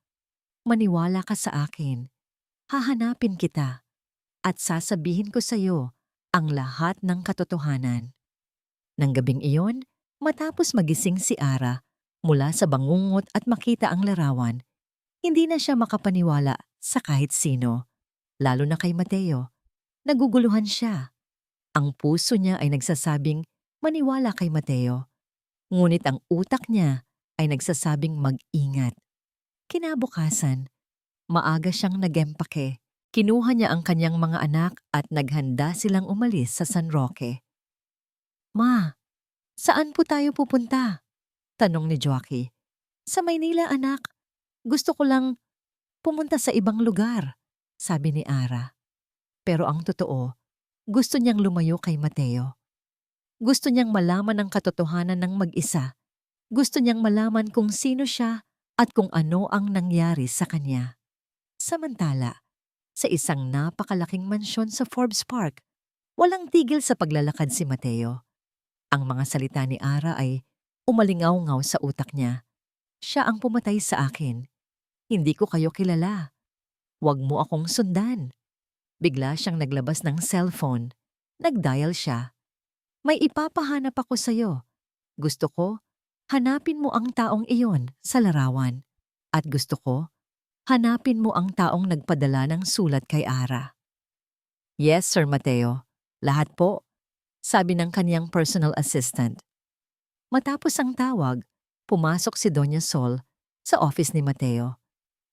Maniwala ka sa akin. Hahanapin kita. At sasabihin ko sa iyo ang lahat ng katotohanan. Nang gabing iyon, matapos magising si Ara mula sa bangungot at makita ang larawan, hindi na siya makapaniwala sa kahit sino, lalo na kay Mateo. Naguguluhan siya. Ang puso niya ay nagsasabing maniwala kay Mateo. Ngunit ang utak niya ay nagsasabing mag-ingat. Kinabukasan, maaga siyang nagempake. Kinuha niya ang kanyang mga anak at naghanda silang umalis sa San Roque. Ma, saan po tayo pupunta? Tanong ni Joaquin. Sa Maynila, anak. Gusto ko lang pumunta sa ibang lugar, sabi ni Ara. Pero ang totoo, gusto niyang lumayo kay Mateo. Gusto niyang malaman ang katotohanan ng mag-isa. Gusto niyang malaman kung sino siya at kung ano ang nangyari sa kanya. Samantala, sa isang napakalaking mansyon sa Forbes Park, walang tigil sa paglalakad si Mateo. Ang mga salita ni Ara ay umalingaw-ngaw sa utak niya. Siya ang pumatay sa akin. Hindi ko kayo kilala. Huwag mo akong sundan. Bigla siyang naglabas ng cellphone. Nag-dial siya. May ipapahanap ako sa'yo. Gusto ko, Hanapin mo ang taong iyon sa larawan. At gusto ko, hanapin mo ang taong nagpadala ng sulat kay Ara. Yes, Sir Mateo. Lahat po, sabi ng kaniyang personal assistant. Matapos ang tawag, pumasok si Doña Sol sa office ni Mateo.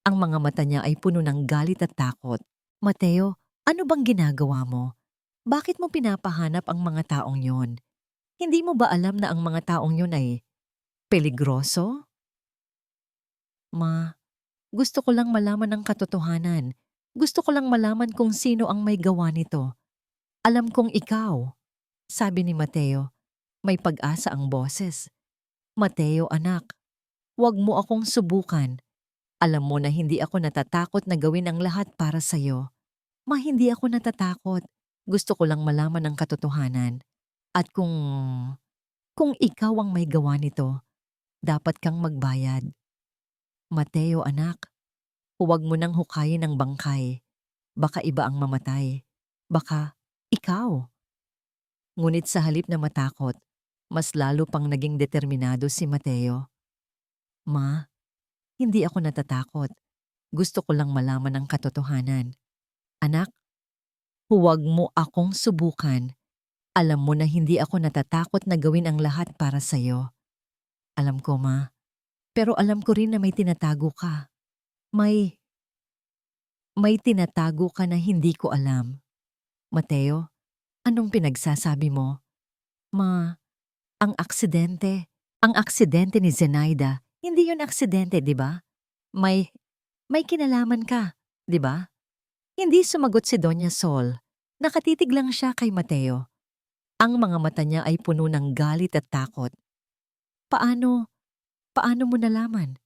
Ang mga mata niya ay puno ng galit at takot. Mateo, ano bang ginagawa mo? Bakit mo pinapahanap ang mga taong yon? Hindi mo ba alam na ang mga taong yon ay peligroso? Ma, gusto ko lang malaman ang katotohanan. Gusto ko lang malaman kung sino ang may gawa nito. Alam kong ikaw, sabi ni Mateo. May pag-asa ang boses. Mateo anak, huwag mo akong subukan. Alam mo na hindi ako natatakot na gawin ang lahat para sa'yo. Ma, hindi ako natatakot. Gusto ko lang malaman ang katotohanan. At kung ikaw ang may gawa nito, dapat kang magbayad. Mateo anak, huwag mo nang hukayin ang bangkay. Baka iba ang mamatay. Baka ikaw. Ngunit sa halip na matakot, mas lalo pang naging determinado si Mateo. Ma, hindi ako natatakot. Gusto ko lang malaman ang katotohanan. Anak, huwag mo akong subukan. Alam mo na hindi ako natatakot na gawin ang lahat para sa'yo. Alam ko, Ma. Pero alam ko rin na may tinatago ka. May tinatago ka na hindi ko alam. Mateo, anong pinagsasabi mo? Ma, ang aksidente ni Zenaida, hindi yun aksidente, di ba? May kinalaman ka, di ba? Hindi sumagot si Doña Sol. Nakatitig lang siya kay Mateo. Ang mga mata niya ay puno ng galit at takot. Paano mo nalaman?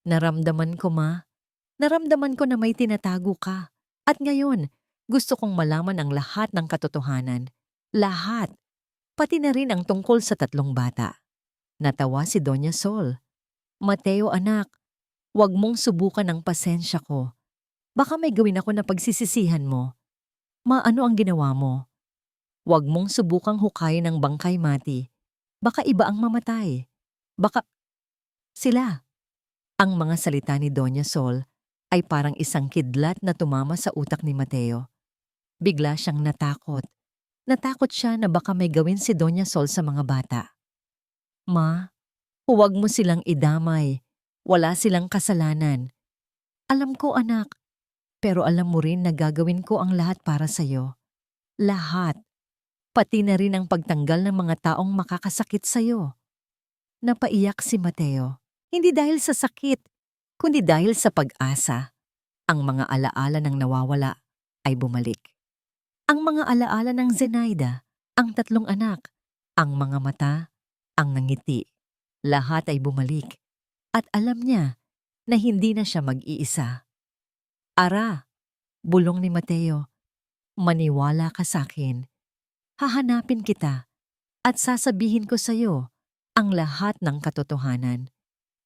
Naramdaman ko, Ma. Naramdaman ko na may tinatago ka. At ngayon, gusto kong malaman ang lahat ng katotohanan. Lahat. Pati na rin ang tungkol sa 3 bata. Natawa si Doña Sol. Mateo anak, huwag mong subukan ang pasensya ko. Baka may gawin ako na pagsisisihan mo. Ma, ano ang ginawa mo? Huwag mong subukang hukayin ang bangkay, Mati. Baka iba ang mamatay. Baka sila. Ang mga salita ni Doña Sol ay parang isang kidlat na tumama sa utak ni Mateo. Bigla siyang natakot. Natakot siya na baka may gawin si Doña Sol sa mga bata. Ma, huwag mo silang idamay. Wala silang kasalanan. Alam ko anak, pero alam mo rin na gagawin ko ang lahat para sa'yo. Lahat. Pati na rin ang pagtanggal ng mga taong makakasakit sa'yo. Napaiyak si Mateo. Hindi dahil sa sakit, kundi dahil sa pag-asa. Ang mga alaala ng nawawala ay bumalik. Ang mga alaala ng Zenaida, ang 3 anak, ang mga mata, ang nangiti. Lahat ay bumalik. At alam niya na hindi na siya mag-iisa. Ara, bulong ni Mateo, maniwala ka sa akin. Hahanapin kita at sasabihin ko sa iyo ang lahat ng katotohanan.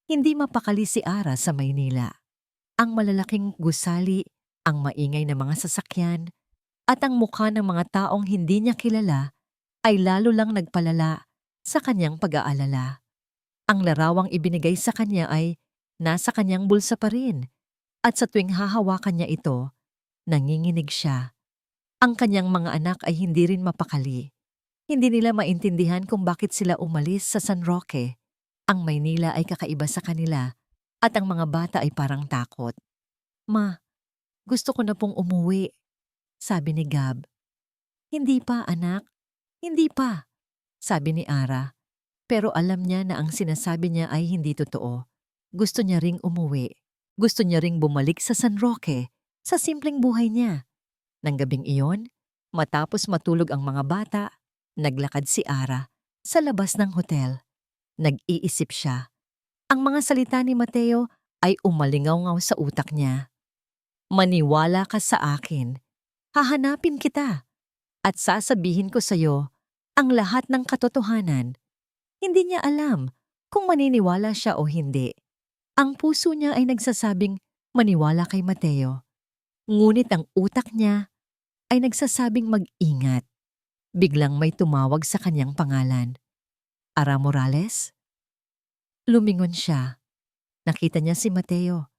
Hindi mapakali si Ara sa Maynila. Ang malalaking gusali, ang maingay na mga sasakyan, at ang mukha ng mga taong hindi niya kilala ay lalo lang nagpalala sa kanyang pag-aalala. Ang larawang ibinigay sa kanya ay nasa kanyang bulsa pa rin, at sa tuwing hahawakan niya ito, nanginginig siya. Ang kanyang mga anak ay hindi rin mapakali. Hindi nila maintindihan kung bakit sila umalis sa San Roque. Ang Maynila ay kakaiba sa kanila at ang mga bata ay parang takot. Ma, gusto ko na pong umuwi, sabi ni Gab. Hindi pa anak, hindi pa, sabi ni Ara. Pero alam niya na ang sinasabi niya ay hindi totoo. Gusto niya ring umuwi. Gusto niya ring bumalik sa San Roque, sa simpleng buhay niya. Nang gabing iyon, matapos matulog ang mga bata, naglakad si Ara sa labas ng hotel. Nag-iisip siya. Ang mga salita ni Mateo ay umalingaw-ngaw sa utak niya. Maniwala ka sa akin. Hahanapin kita. At sasabihin ko sa iyo ang lahat ng katotohanan. Hindi niya alam kung maniniwala siya o hindi. Ang puso niya ay nagsasabing maniwala kay Mateo. Ngunit ang utak niya ay nagsasabing mag-ingat. Biglang may tumawag sa kanyang pangalan. Ara Morales? Lumingon siya. Nakita niya si Mateo,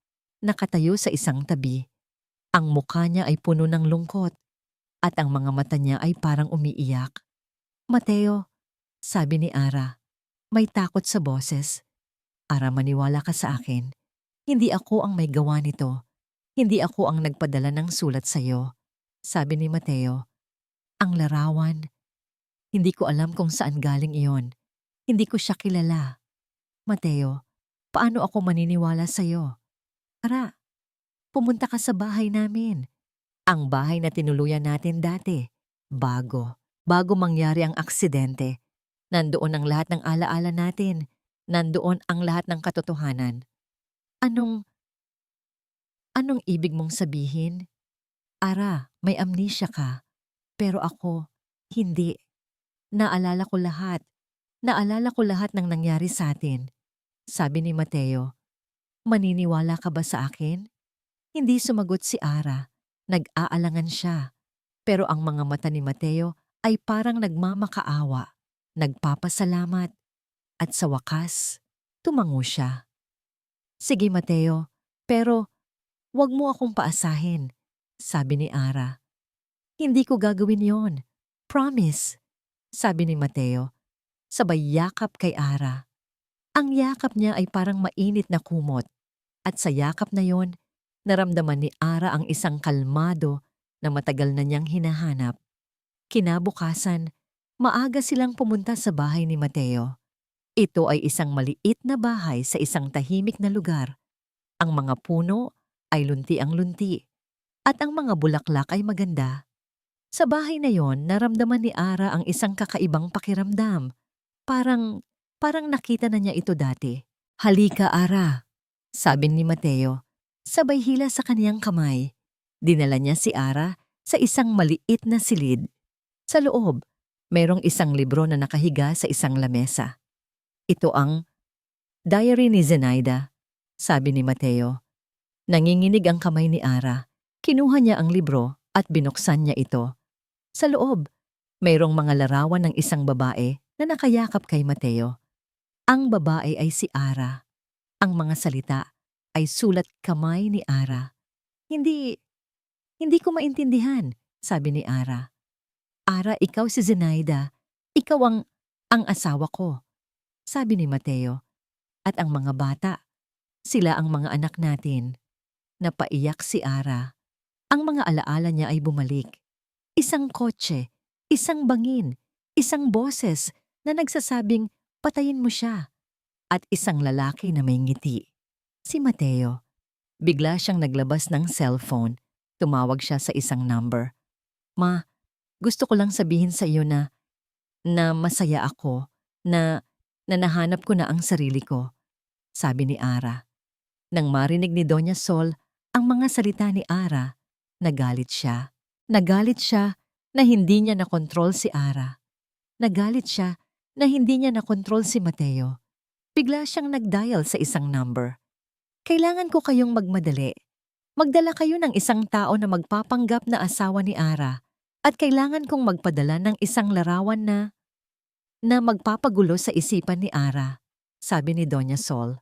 nakatayo sa isang tabi. Ang mukha niya ay puno ng lungkot at ang mga mata niya ay parang umiiyak. Mateo, sabi ni Ara, may takot sa boses. Ara, maniwala ka sa akin. Hindi ako ang may gawa nito. Hindi ako ang nagpadala ng sulat sa'yo. Sabi ni Mateo, ang larawan. Hindi ko alam kung saan galing iyon. Hindi ko siya kilala. Mateo, paano ako maniniwala sa'yo? Ara, pumunta ka sa bahay namin. Ang bahay na tinuluyan natin dati. Bago mangyari ang aksidente. Nandoon ang lahat ng alaala natin. Nandoon ang lahat ng katotohanan. Anong ibig mong sabihin? Ara, may amnesia ka. Pero ako, hindi. Naalala ko lahat. Naalala ko lahat ng nangyari sa atin. Sabi ni Mateo, maniniwala ka ba sa akin? Hindi sumagot si Ara. Nag-aalangan siya. Pero ang mga mata ni Mateo ay parang nagmamakaawa, nagpapasalamat, at sa wakas, tumango siya. Sige Mateo, pero wag mo akong paasahin, sabi ni Ara. Hindi ko gagawin yon. Promise, sabi ni Mateo, sabay yakap kay Ara. Ang yakap niya ay parang mainit na kumot, at sa yakap na yon, naramdaman ni Ara ang isang kalmado na matagal na niyang hinahanap. Kinabukasan, maaga silang pumunta sa bahay ni Mateo. Ito ay isang maliit na bahay sa isang tahimik na lugar. Ang mga puno ay lunti ang lunti at ang mga bulaklak ay maganda. Sa bahay na yon, naramdaman ni Ara ang isang kakaibang pakiramdam. Parang nakita na niya ito dati. Halika Ara, sabi ni Mateo. Sabay hila sa kaniyang kamay. Dinala niya si Ara sa isang maliit na silid. Sa loob, mayroong isang libro na nakahiga sa isang lamesa. Ito ang Diary ni Zenaida, sabi ni Mateo. Nanginginig ang kamay ni Ara. Kinuha niya ang libro at binuksan niya ito. Sa loob, mayroong mga larawan ng isang babae na nakayakap kay Mateo. Ang babae ay si Ara. Ang mga salita ay sulat kamay ni Ara. Hindi ko maintindihan, sabi ni Ara. Ara, ikaw si Zenaida. Ikaw ang asawa ko, sabi ni Mateo. At ang mga bata, sila ang mga anak natin. Napaiyak si Ara. Ang mga alaala niya ay bumalik. Isang kotse, isang bangin, isang boses na nagsasabing patayin mo siya. At isang lalaki na may ngiti. Si Mateo. Bigla siyang naglabas ng cellphone. Tumawag siya sa isang number. Ma, gusto ko lang sabihin sa iyo na masaya ako, na nahanap ko na ang sarili ko, sabi ni Ara. Nang marinig ni Doña Sol ang mga salita ni Ara, nagalit siya. Nagalit siya na hindi niya nakontrol si Ara. Nagalit siya na hindi niya nakontrol si Mateo. Bigla siyang nagdial sa isang number. Kailangan ko kayong magmadali. Magdala kayo ng isang tao na magpapanggap na asawa ni Ara. At kailangan kong magpadala ng isang larawan na magpapagulo sa isipan ni Ara, sabi ni Doña Sol.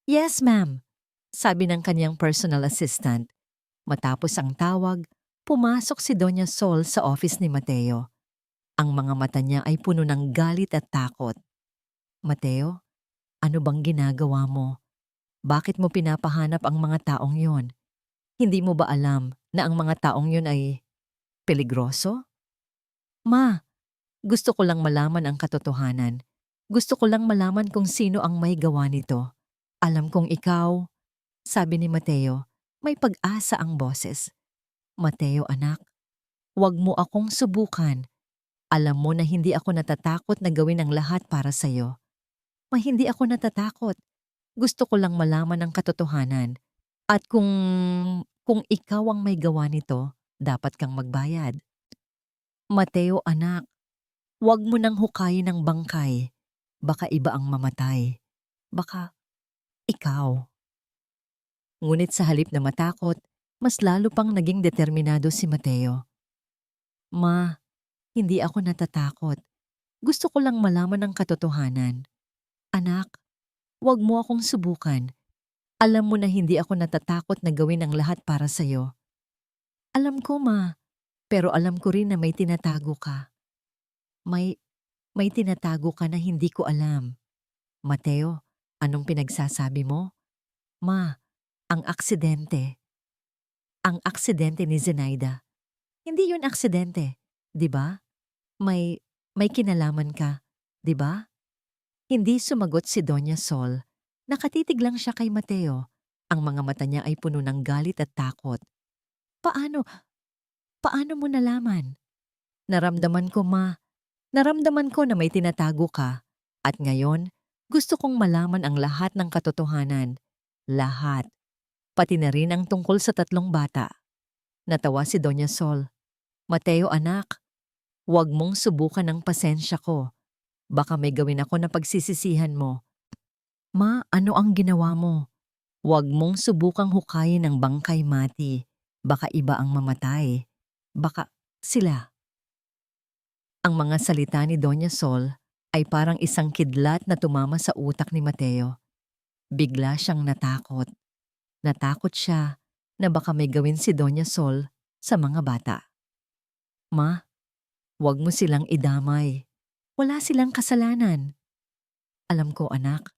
Yes, ma'am, sabi ng kanyang personal assistant. Matapos ang tawag, pumasok si Doña Sol sa office ni Mateo. Ang mga mata niya ay puno ng galit at takot. Mateo, ano bang ginagawa mo? Bakit mo pinapahanap ang mga taong yon? Hindi mo ba alam na ang mga taong yon ay peligroso? Ma, gusto ko lang malaman ang katotohanan. Gusto ko lang malaman kung sino ang may gawa nito. Alam kong ikaw, sabi ni Mateo, may pag-asa ang boses. Mateo anak, wag mo akong subukan. Alam mo na hindi ako natatakot na gawin ang lahat para sa'yo. Hindi ako natatakot. Gusto ko lang malaman ang katotohanan. At kung ikaw ang may gawa nito, dapat kang magbayad. Mateo anak, wag mo nang hukayin ang bangkay. Baka iba ang mamatay. Baka ikaw. Ngunit sa halip na matakot, mas lalo pang naging determinado si Mateo. Ma, hindi ako natatakot. Gusto ko lang malaman ang katotohanan. Anak, Huwag mo akong subukan. Alam mo na hindi ako natatakot na gawin ang lahat para sa'yo. Alam ko, Ma, pero alam ko rin na may tinatago ka. May, may tinatago ka na hindi ko alam. Mateo, anong pinagsasabi mo? Ma, ang aksidente. Ang aksidente ni Zenaida. Hindi yun aksidente, di ba? May kinalaman ka, di ba? Hindi sumagot si Doña Sol. Nakatitig lang siya kay Mateo. Ang mga mata niya ay puno ng galit at takot. Paano? Paano mo nalaman? Naramdaman ko, Ma. Naramdaman ko na may tinatago ka. At ngayon, gusto kong malaman ang lahat ng katotohanan. Lahat. Pati na rin ang tungkol sa 3 bata. Natawa si Doña Sol. Mateo, anak, huwag mong subukan ang pasensya ko. Baka may gawin ako na pagsisisihan mo. Ma, ano ang ginawa mo? Huwag mong subukang hukayin ang bangkay, Mati. Baka iba ang mamatay. Baka sila. Ang mga salita ni Doña Sol ay parang isang kidlat na tumama sa utak ni Mateo. Bigla siyang natakot. Natakot siya na baka may gawin si Doña Sol sa mga bata. Ma, huwag mo silang idamay. Wala silang kasalanan. Alam ko, anak.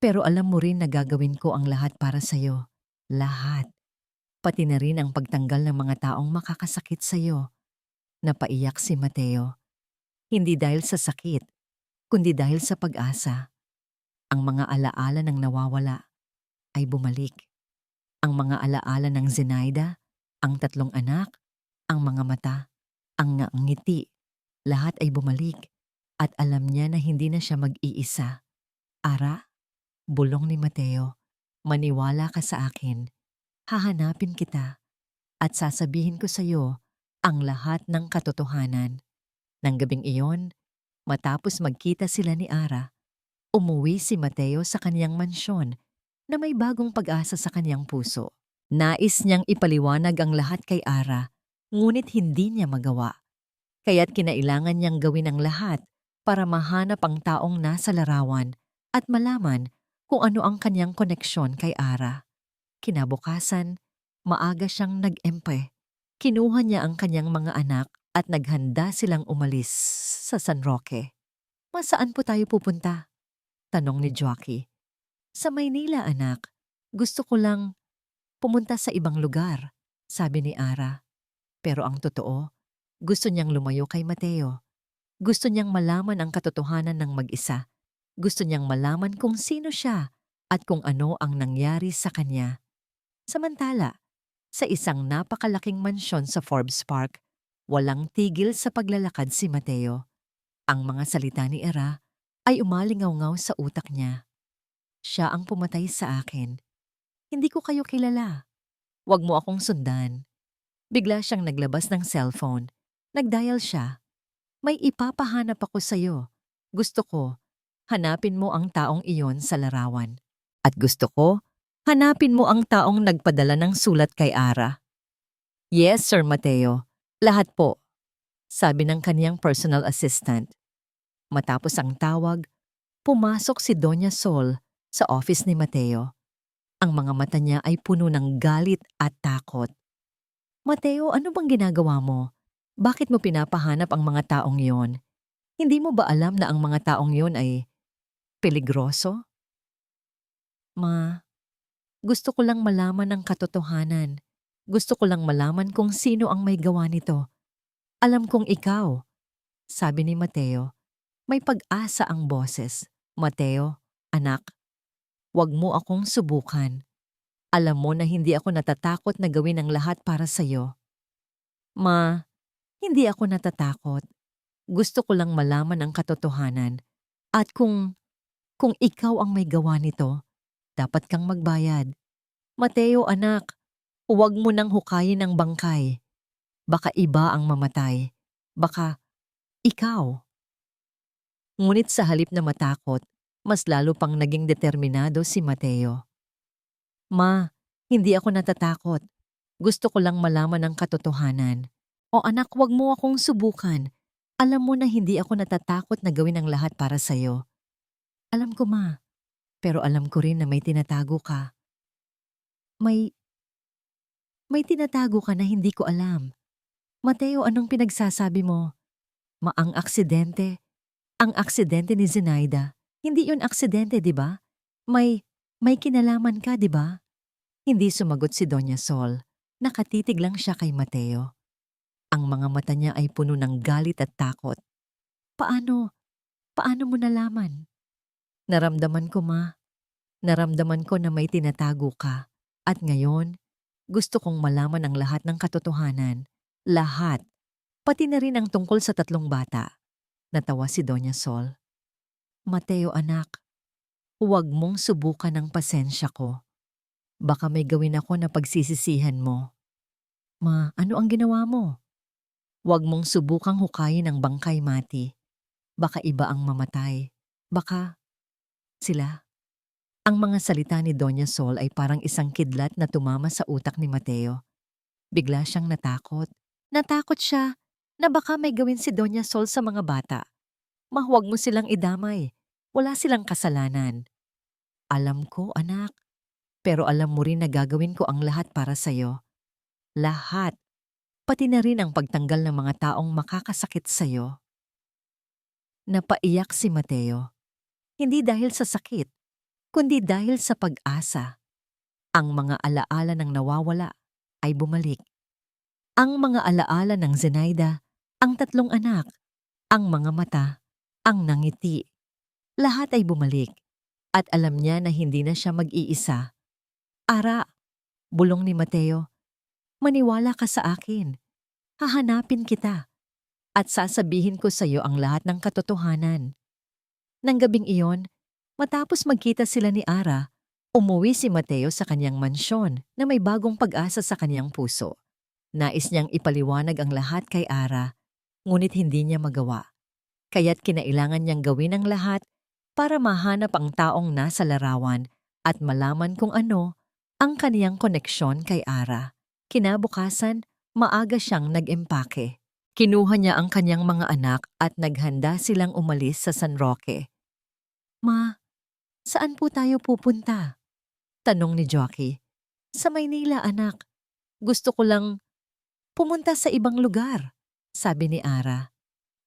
Pero alam mo rin na gagawin ko ang lahat para sa'yo. Lahat. Pati na rin ang pagtanggal ng mga taong makakasakit sa'yo. Napaiyak si Mateo. Hindi dahil sa sakit, kundi dahil sa pag-asa. Ang mga alaala ng nawawala ay bumalik. Ang mga alaala ng Zenaida, ang 3 anak, ang mga mata, ang ngiti, lahat ay bumalik. At alam niya na hindi na siya mag-iisa. Ara, bulong ni Mateo, maniwala ka sa akin. Hahanapin kita at sasabihin ko sa iyo ang lahat ng katotohanan. Nang gabing iyon, matapos magkita sila ni Ara, umuwi si Mateo sa kaniyang mansyon na may bagong pag-asa sa kaniyang puso. Nais niyang ipaliwanag ang lahat kay Ara, ngunit hindi niya magawa. Kaya't kinailangan niyang gawin ang lahat para mahanap ang taong nasa larawan at malaman kung ano ang kaniyang koneksyon kay Ara. Kinabukasan, maaga siyang nag-empe. Kinuha niya ang kanyang mga anak at naghanda silang umalis sa San Roque. Masaan po tayo pupunta? Tanong ni Joaquin. Sa Maynila, anak. Gusto ko lang pumunta sa ibang lugar, sabi ni Ara. Pero ang totoo, gusto niyang lumayo kay Mateo. Gusto niyang malaman ang katotohanan ng mag-isa. Gusto niyang malaman kung sino siya at kung ano ang nangyari sa kanya. Samantala, sa isang napakalaking mansyon sa Forbes Park, walang tigil sa paglalakad si Mateo. Ang mga salita ni Ara ay umalingaw-ngaw sa utak niya. Siya ang pumatay sa akin. Hindi ko kayo kilala. Huwag mo akong sundan. Bigla siyang naglabas ng cellphone. Nagdial siya. May ipapahanap ako sa'yo. Gusto ko, hanapin mo ang taong iyon sa larawan. At gusto ko, hanapin mo ang taong nagpadala ng sulat kay Ara. Yes, Sir Mateo. Lahat po, sabi ng kaniyang personal assistant. Matapos ang tawag, pumasok si Doña Sol sa office ni Mateo. Ang mga mata niya ay puno ng galit at takot. Mateo, ano bang ginagawa mo? Bakit mo pinapahanap ang mga taong yon? Hindi mo ba alam na ang mga taong yon ay peligroso? Ma, gusto ko lang malaman ang katotohanan. Gusto ko lang malaman kung sino ang may gawa nito. Alam kong ikaw, sabi ni Mateo. May pag-asa ang boses. Mateo, anak, huwag mo akong subukan. Alam mo na hindi ako natatakot na gawin ang lahat para sa'yo. Ma, hindi ako natatakot. Gusto ko lang malaman ang katotohanan. At kung ikaw ang may gawa nito, dapat kang magbayad. Mateo, anak, huwag mo nang hukayin ang bangkay. Baka iba ang mamatay. Baka ikaw. Ngunit sa halip na matakot, mas lalo pang naging determinado si Mateo. Ma, hindi ako natatakot. Gusto ko lang malaman ang katotohanan. O anak, huwag mo akong subukan. Alam mo na hindi ako natatakot na gawin ang lahat para sa'yo. Alam ko, Ma. Pero alam ko rin na may tinatago ka. May, may tinatago ka na hindi ko alam. Mateo, anong pinagsasabi mo? Ang aksidente. Ang aksidente ni Zenaida. Hindi yun aksidente, di ba? May kinalaman ka, di ba? Hindi sumagot si Doña Sol. Nakatitig lang siya kay Mateo. Ang mga mata niya ay puno ng galit at takot. Paano? Paano mo nalaman? Naramdaman ko, Ma. Naramdaman ko na may tinatago ka. At ngayon, gusto kong malaman ang lahat ng katotohanan. Lahat. Pati na rin ang tungkol sa 3 bata. Natawa si Doña Sol. Mateo, anak, huwag mong subukan ang pasensya ko. Baka may gawin ako na pagsisisihan mo. Ma, ano ang ginawa mo? Huwag mong subukang hukayin ang bangkay, Mati. Baka iba ang mamatay. Baka sila. Ang mga salita ni Doña Sol ay parang isang kidlat na tumama sa utak ni Mateo. Bigla siyang natakot. Natakot siya na baka may gawin si Doña Sol sa mga bata. Mahuwag mo silang idamay. Wala silang kasalanan. Alam ko, anak. Pero alam mo rin na gagawin ko ang lahat para sa'yo. Lahat. Pati na rin ang pagtanggal ng mga taong makakasakit sa'yo. Napaiyak si Mateo. Hindi dahil sa sakit, kundi dahil sa pag-asa. Ang mga alaala ng nawawala ay bumalik. Ang mga alaala ng Zenaida, ang 3 anak, ang mga mata, ang nangiti. Lahat ay bumalik. At alam niya na hindi na siya mag-iisa. Ara, bulong ni Mateo, maniwala ka sa akin. Hahanapin kita. At sasabihin ko sa iyo ang lahat ng katotohanan. Nang gabing iyon, matapos magkita sila ni Ara, umuwi si Mateo sa kanyang mansyon na may bagong pag-asa sa kanyang puso. Nais niyang ipaliwanag ang lahat kay Ara, ngunit hindi niya magawa. Kaya't kinailangan niyang gawin ang lahat para mahanap ang taong nasa larawan at malaman kung ano ang kaniyang koneksyon kay Ara. Kinabukasan, maaga siyang nag-empake. Kinuha niya ang kanyang mga anak at naghanda silang umalis sa San Roque. Ma, saan po tayo pupunta? Tanong ni Jockey. Sa Maynila, anak. Gusto ko lang pumunta sa ibang lugar, sabi ni Ara.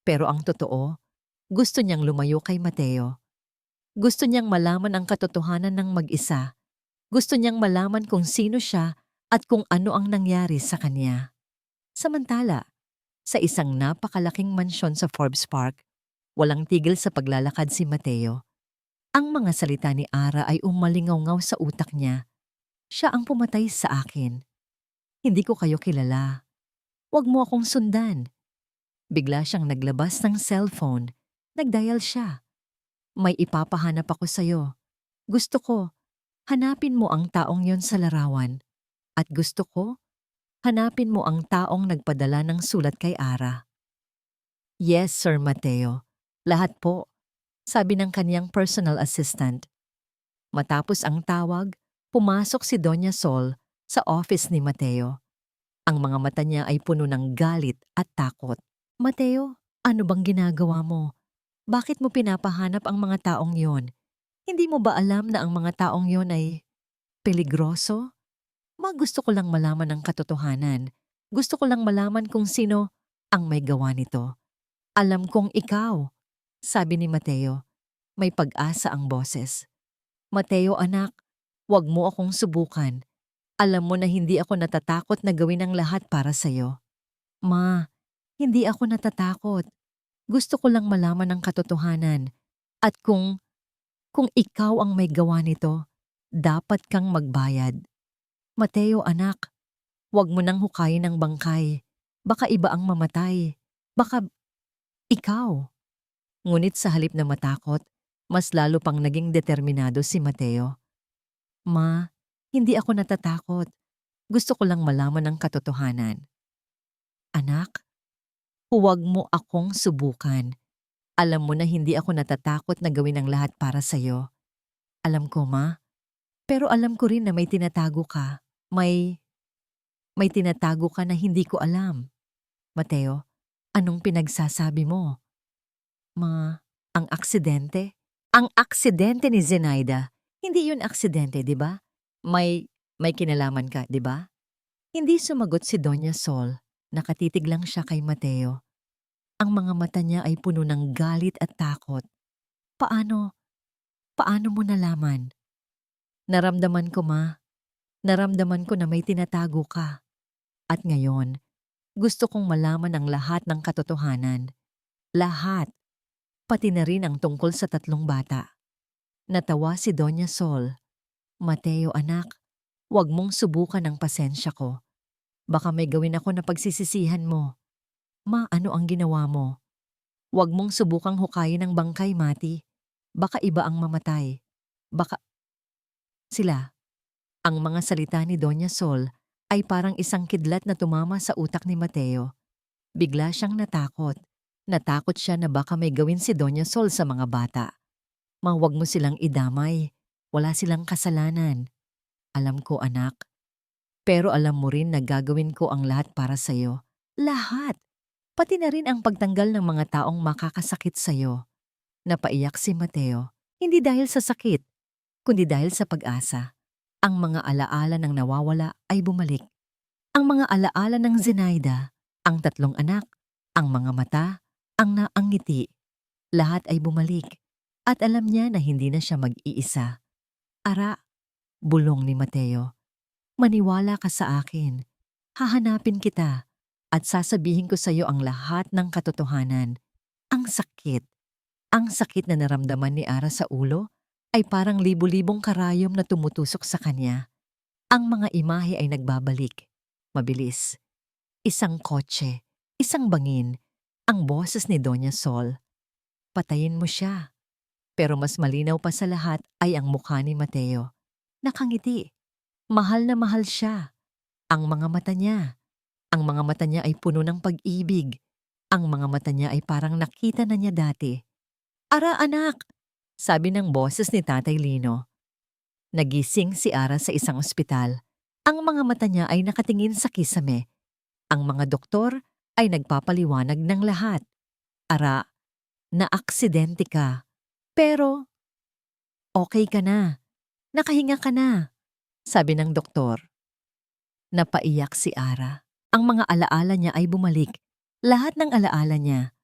Pero ang totoo, gusto niyang lumayo kay Mateo. Gusto niyang malaman ang katotohanan ng mag-isa. Gusto niyang malaman kung sino siya at kung ano ang nangyari sa kanya. Samantala, sa isang napakalaking mansyon sa Forbes Park, walang tigil sa paglalakad si Mateo. Ang mga salita ni Ara ay umalingaw-ngaw sa utak niya. Siya ang pumatay sa akin. Hindi ko kayo kilala. Huwag mo akong sundan. Bigla siyang naglabas ng cellphone. Nagdial siya. May ipapahanap ako sa'yo. Gusto ko, hanapin mo ang taong yon sa larawan. At gusto ko, hanapin mo ang taong nagpadala ng sulat kay Ara. Yes, Sir Mateo. Lahat po, sabi ng kaniyang personal assistant. Matapos ang tawag, pumasok si Doña Sol sa office ni Mateo. Ang mga mata niya ay puno ng galit at takot. Mateo, ano bang ginagawa mo? Bakit mo pinapahanap ang mga taong yon? Hindi mo ba alam na ang mga taong yon ay peligroso? Gusto ko lang malaman ang katotohanan. Gusto ko lang malaman kung sino ang may gawa nito. Alam kong ikaw, sabi ni Mateo. May pag-asa ang boses. Mateo, anak, huwag mo akong subukan. Alam mo na hindi ako natatakot na gawin ang lahat para sa'yo. Ma, hindi ako natatakot. Gusto ko lang malaman ang katotohanan. At kung ikaw ang may gawa nito, dapat kang magbayad. Mateo, anak, huwag mo nang hukayin ang bangkay. Baka iba ang mamatay. Baka ikaw. Ngunit sa halip na matakot, mas lalo pang naging determinado si Mateo. Ma, hindi ako natatakot. Gusto ko lang malaman ang katotohanan. Anak, huwag mo akong subukan. Alam mo na hindi ako natatakot na gawin ang lahat para sa'yo. Alam ko, Ma. Pero alam ko rin na may tinatago ka. May tinatago ka na hindi ko alam. Mateo, anong pinagsasabi mo? Ma, ang aksidente? Ang aksidente ni Zenaida. Hindi yun aksidente, di ba? May kinalaman ka, di ba? Hindi sumagot si Doña Sol. Nakatitig lang siya kay Mateo. Ang mga mata niya ay puno ng galit at takot. Paano? Paano mo nalaman? Naramdaman ko, ma. Naramdaman ko na may tinatago ka. At ngayon, gusto kong malaman ang lahat ng katotohanan. Lahat. Pati na rin ang tungkol sa 3 bata. Natawa si Doña Sol. Mateo, anak, huwag mong subukan ang pasensya ko. Baka may gawin ako na pagsisisihan mo. Ma, ano ang ginawa mo? Huwag mong subukang hukayin ang bangkay, Mati. Baka iba ang mamatay. Baka sila. Ang mga salita ni Doña Sol ay parang isang kidlat na tumama sa utak ni Mateo. Bigla siyang natakot. Natakot siya na baka may gawin si Doña Sol sa mga bata. Ma, huwag mo silang idamay. Wala silang kasalanan. Alam ko, anak. Pero alam mo rin na gagawin ko ang lahat para sa'yo. Lahat. Pati na rin ang pagtanggal ng mga taong makakasakit sa'yo. Napaiyak si Mateo. Hindi dahil sa sakit, kundi dahil sa pag-asa. Ang mga alaala ng nawawala ay bumalik. Ang mga alaala ng Zenaida, ang 3 anak, ang mga mata, ang ngiti. Lahat ay bumalik. At alam niya na hindi na siya mag-iisa. Ara, bulong ni Mateo. Maniwala ka sa akin. Hahanapin kita at sasabihin ko sa iyo ang lahat ng katotohanan. Ang sakit. Ang sakit na naramdaman ni Ara sa ulo ay parang libu-libong karayom na tumutusok sa kanya. Ang mga imahe ay nagbabalik. Mabilis. Isang kotse, isang bangin, ang boses ni Doña Sol. Patayin mo siya. Pero mas malinaw pa sa lahat ay ang mukha ni Mateo. Nakangiti. Mahal na mahal siya. Ang mga mata niya. Ang mga mata niya ay puno ng pag-ibig. Ang mga mata niya ay parang nakita na niya dati. Ara, anak! Sabi ng boses ni Tatay Lino. Nagising si Ara sa isang ospital. Ang mga mata niya ay nakatingin sa kisame. Ang mga doktor ay nagpapaliwanag ng lahat. Ara, naaksidente ka. Pero, okay ka na. Nakahinga ka na. Sabi ng doktor. Napaiyak si Ara. Ang mga alaala niya ay bumalik. Lahat ng alaala niya.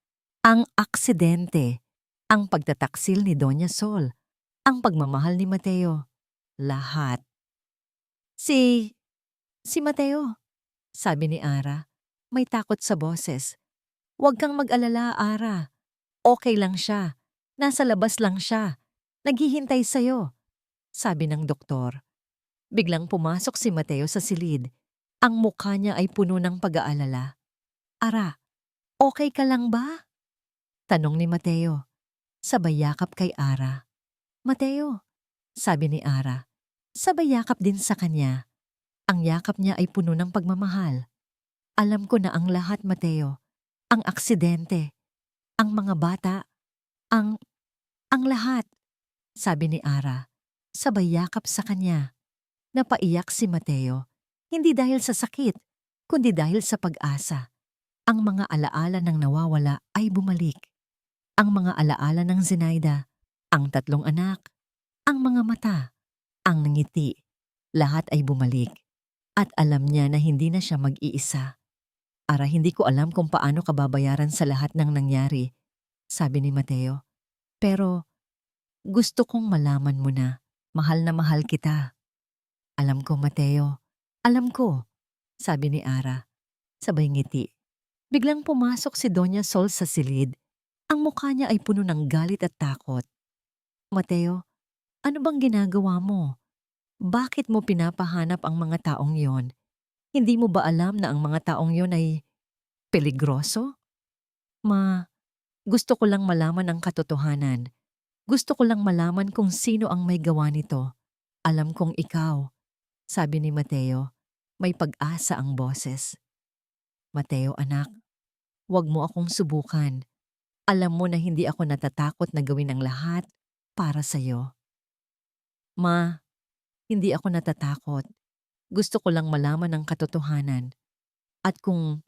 Ang aksidente. Ang pagtataksil ni Doña Sol. Ang pagmamahal ni Mateo. Lahat. Si Mateo, sabi ni Ara. May takot sa boses. Huwag kang mag-alala, Ara. Okay lang siya. Nasa labas lang siya. Naghihintay sa'yo, sabi ng doktor. Biglang pumasok si Mateo sa silid. Ang mukha niya ay puno ng pag-aalala. Ara, okay ka lang ba? Tanong ni Mateo. Sabay yakap kay Ara. Mateo, sabi ni Ara. Sabay yakap din sa kanya. Ang yakap niya ay puno ng pagmamahal. Alam ko na ang lahat, Mateo. Ang aksidente. Ang mga bata. Ang lahat. Sabi ni Ara. Sabay yakap sa kanya. Napaiyak si Mateo. Hindi dahil sa sakit, kundi dahil sa pag-asa. Ang mga alaala ng nawawala ay bumalik. Ang mga alaala ng Zenaida, ang 3 anak, ang mga mata, ang ngiti, lahat ay bumalik. At alam niya na hindi na siya mag-iisa. Ara, hindi ko alam kung paano ka babayaran sa lahat ng nangyari, sabi ni Mateo. Pero gusto kong malaman mo na mahal kita. Alam ko, Mateo. Alam ko, sabi ni Ara. Sabay ngiti. Biglang pumasok si Doña Sol sa silid. Ang mukha niya ay puno ng galit at takot. Mateo, ano bang ginagawa mo? Bakit mo pinapahanap ang mga taong yon? Hindi mo ba alam na ang mga taong yon ay peligroso? Ma, gusto ko lang malaman ang katotohanan. Gusto ko lang malaman kung sino ang may gawa nito. Alam kong ikaw, sabi ni Mateo. May pag-asa ang boses. Mateo, anak, huwag mo akong subukan. Alam mo na hindi ako natatakot na gawin ang lahat para sa'yo. Ma, hindi ako natatakot. Gusto ko lang malaman ang katotohanan. At kung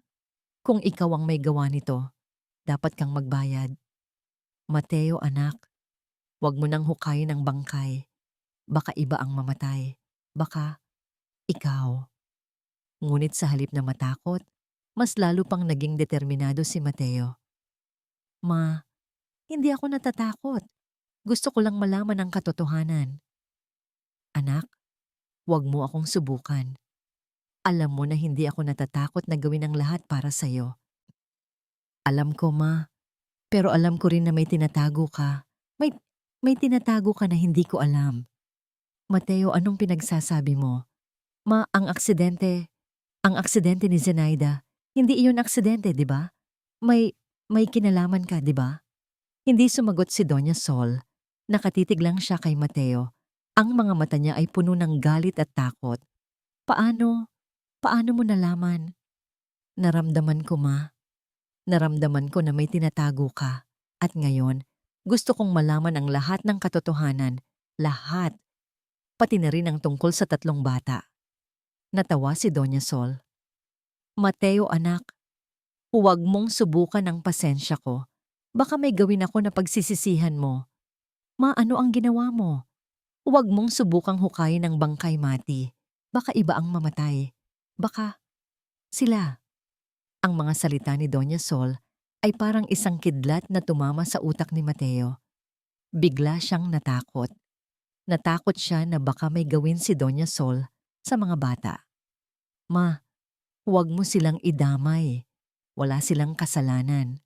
ikaw ang may gawa nito, dapat kang magbayad. Mateo, anak, huwag mo nang hukayin ang bangkay. Baka iba ang mamatay. Baka ikaw. Ngunit sa halip na matakot, mas lalo pang naging determinado si Mateo. Ma, hindi ako natatakot. Gusto ko lang malaman ang katotohanan. Anak, huwag mo akong subukan. Alam mo na hindi ako natatakot na gawin ang lahat para sa'yo. Alam ko, Ma, pero alam ko rin na may tinatago ka. May tinatago ka na hindi ko alam. Mateo, anong pinagsasabi mo? Ma, ang aksidente ni Zenaida, hindi iyon aksidente, di ba? May kinalaman ka, di ba? Hindi sumagot si Doña Sol. Nakatitig lang siya kay Mateo. Ang mga mata niya ay puno ng galit at takot. Paano? Paano mo nalaman? Naramdaman ko, Ma. Naramdaman ko na may tinatago ka. At ngayon, gusto kong malaman ang lahat ng katotohanan. Lahat. Pati na rin ang tungkol sa 3 bata. Natawa si Doña Sol. Mateo, anak, huwag mong subukan ang pasensya ko. Baka may gawin ako na pagsisisihan mo. Ma, ano ang ginawa mo? Huwag mong subukang hukayin ang bangkay, Mati. Baka iba ang mamatay. Baka sila. Ang mga salita ni Doña Sol ay parang isang kidlat na tumama sa utak ni Mateo. Bigla siyang natakot. Natakot siya na baka may gawin si Doña Sol sa mga bata. Ma, huwag mo silang idamay. Wala silang kasalanan.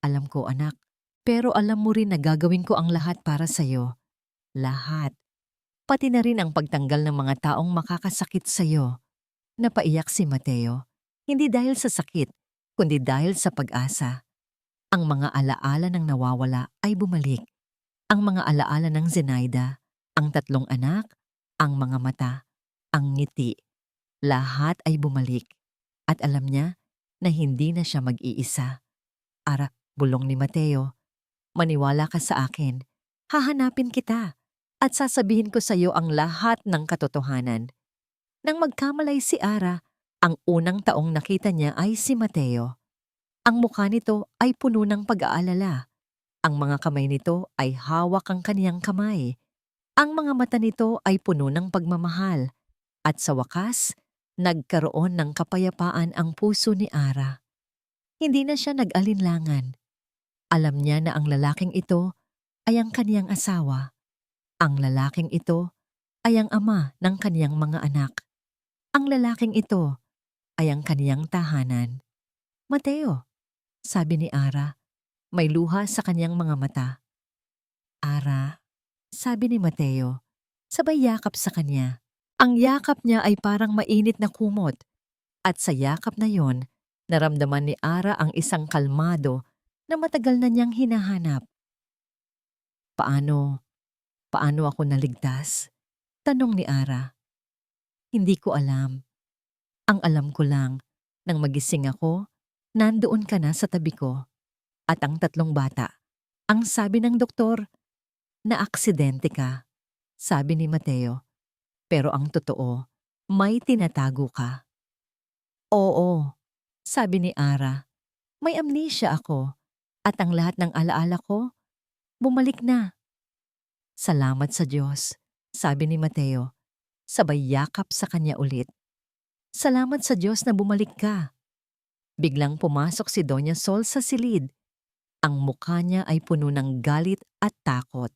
Alam ko, anak, pero alam mo rin na gagawin ko ang lahat para sa'yo. Lahat. Pati na rin ang pagtanggal ng mga taong makakasakit sa'yo. Napaiyak si Mateo. Hindi dahil sa sakit, kundi dahil sa pag-asa. Ang mga alaala ng nawawala ay bumalik. Ang mga alaala ng Zenaida, ang 3 anak, ang mga mata, ang ngiti. Lahat ay bumalik. At alam niya na hindi na siya mag-iisa. Ara, bulong ni Mateo, maniwala ka sa akin. Hahanapin kita at sasabihin ko sa iyo ang lahat ng katotohanan. Nang magkamalay si Ara, ang unang taong nakita niya ay si Mateo. Ang mukha nito ay puno ng pag-aalala. Ang mga kamay nito ay hawak ang kaniyang kamay. Ang mga mata nito ay puno ng pagmamahal. At sa wakas, nagkaroon ng kapayapaan ang puso ni Ara. Hindi na siya nag-alinlangan. Alam niya na ang lalaking ito ay ang kaniyang asawa. Ang lalaking ito ay ang ama ng kaniyang mga anak. Ang lalaking ito ay ang kaniyang tahanan. Mateo, sabi ni Ara, may luha sa kaniyang mga mata. Ara, sabi ni Mateo, sabay yakap sa kanya. Ang yakap niya ay parang mainit na kumot. At sa yakap na yon, naramdaman ni Ara ang isang kalmado na matagal na niyang hinahanap. Paano ako naligtas? Tanong ni Ara. Hindi ko alam. Ang alam ko lang, nang magising ako, nandoon ka na sa tabi ko. At ang 3 bata. Ang sabi ng doktor, na aksidente ka. Sabi ni Mateo. Pero ang totoo, may tinatago ka. Oo, sabi ni Ara. May amnesia ako. At ang lahat ng alaala ko, bumalik na. Salamat sa Diyos, sabi ni Mateo. Sabay yakap sa kanya ulit. Salamat sa Diyos na bumalik ka. Biglang pumasok si Doña Sol sa silid. Ang mukha niya ay puno ng galit at takot.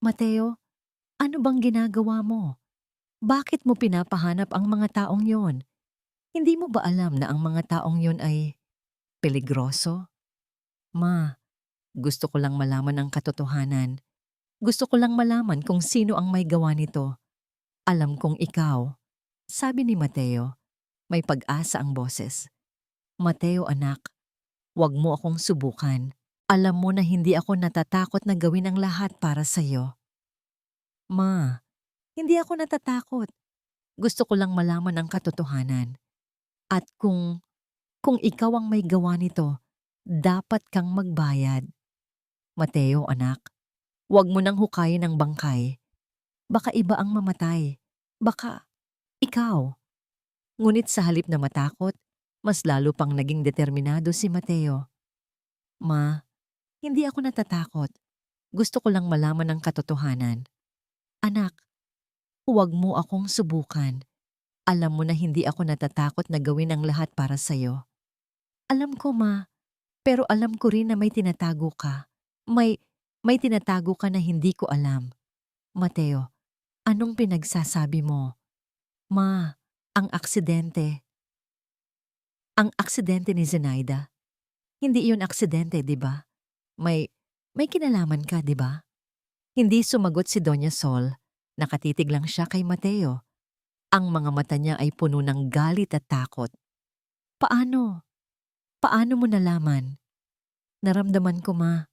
Mateo, ano bang ginagawa mo? Bakit mo pinapahanap ang mga taong yon? Hindi mo ba alam na ang mga taong yon ay peligroso? Ma, gusto ko lang malaman ang katotohanan. Gusto ko lang malaman kung sino ang may gawa nito. Alam kong ikaw. Sabi ni Mateo, may pag-asa ang boses. Mateo, anak, huwag mo akong subukan. Alam mo na hindi ako natatakot na gawin ang lahat para sa'yo. Ma, hindi ako natatakot. Gusto ko lang malaman ang katotohanan. At kung ikaw ang may gawa nito, dapat kang magbayad. Mateo, anak, huwag mo nang hukayin ang bangkay. Baka iba ang mamatay. Baka ikaw. Ngunit sa halip na matakot, mas lalo pang naging determinado si Mateo. Ma, hindi ako natatakot. Gusto ko lang malaman ang katotohanan. Anak, huwag mo akong subukan. Alam mo na hindi ako natatakot na gawin ang lahat para sa'yo. Alam ko, Ma, pero alam ko rin na may tinatago ka. May tinatago ka na hindi ko alam. Mateo, anong pinagsasabi mo? Ma, ang aksidente. Ang aksidente ni Zenaida. Hindi iyon aksidente, di ba? May kinalaman ka, di ba? Hindi sumagot si Doña Sol. Nakatitig lang siya kay Mateo. Ang mga mata niya ay puno ng galit at takot. Paano? Paano mo nalaman? Naramdaman ko, Ma.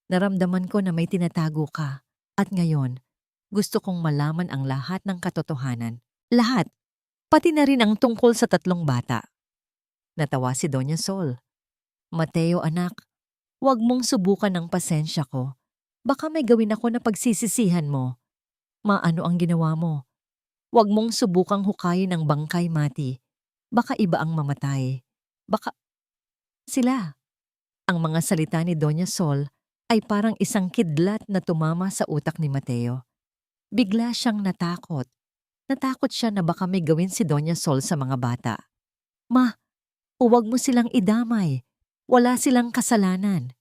Naramdaman ko na may tinatago ka. At ngayon, gusto kong malaman ang lahat ng katotohanan. Lahat. Pati na rin ang tungkol sa 3 bata. Natawa si Doña Sol. Mateo, anak, huwag mong subukan ang pasensya ko. Baka may gawin ako na pagsisisihan mo. Maano ang ginawa mo? Huwag mong subukang hukayin ang bangkay, Mati. Baka iba ang mamatay. Baka sila. Ang mga salita ni Doña Sol ay parang isang kidlat na tumama sa utak ni Mateo. Bigla siyang natakot. Natakot siya na baka may gawin si Doña Sol sa mga bata. Ma, huwag mo silang idamay. Wala silang kasalanan.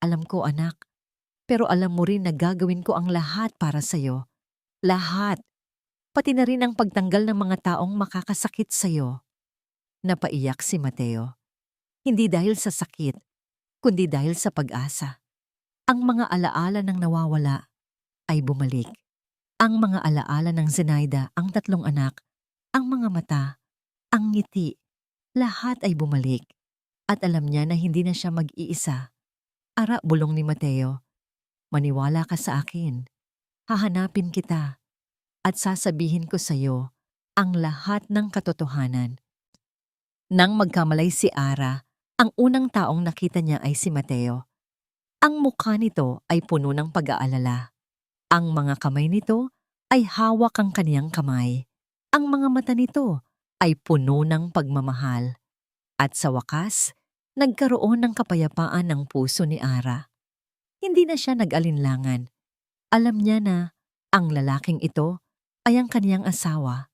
Alam ko, anak. Pero alam mo rin na gagawin ko ang lahat para sa'yo. Lahat. Pati na rin ang pagtanggal ng mga taong makakasakit sa'yo. Napaiyak si Mateo. Hindi dahil sa sakit, kundi dahil sa pag-asa. Ang mga alaala ng nawawala ay bumalik. Ang mga alaala ng Zenaida, ang 3 anak, ang mga mata, ang ngiti, lahat ay bumalik. At alam niya na hindi na siya mag-iisa. Ara, bulong ni Mateo. Maniwala ka sa akin. Hahanapin kita. At sasabihin ko sa iyo ang lahat ng katotohanan. Nang magkamalay si Ara, ang unang taong nakita niya ay si Mateo. Ang mukha nito ay puno ng pag-aalala. Ang mga kamay nito ay hawak ang kaniyang kamay. Ang mga mata nito ay puno ng pagmamahal. At sa wakas, nagkaroon ng kapayapaan ng puso ni Ara. Hindi na siya nag-alinlangan. Alam niya na ang lalaking ito ay ang kaniyang asawa.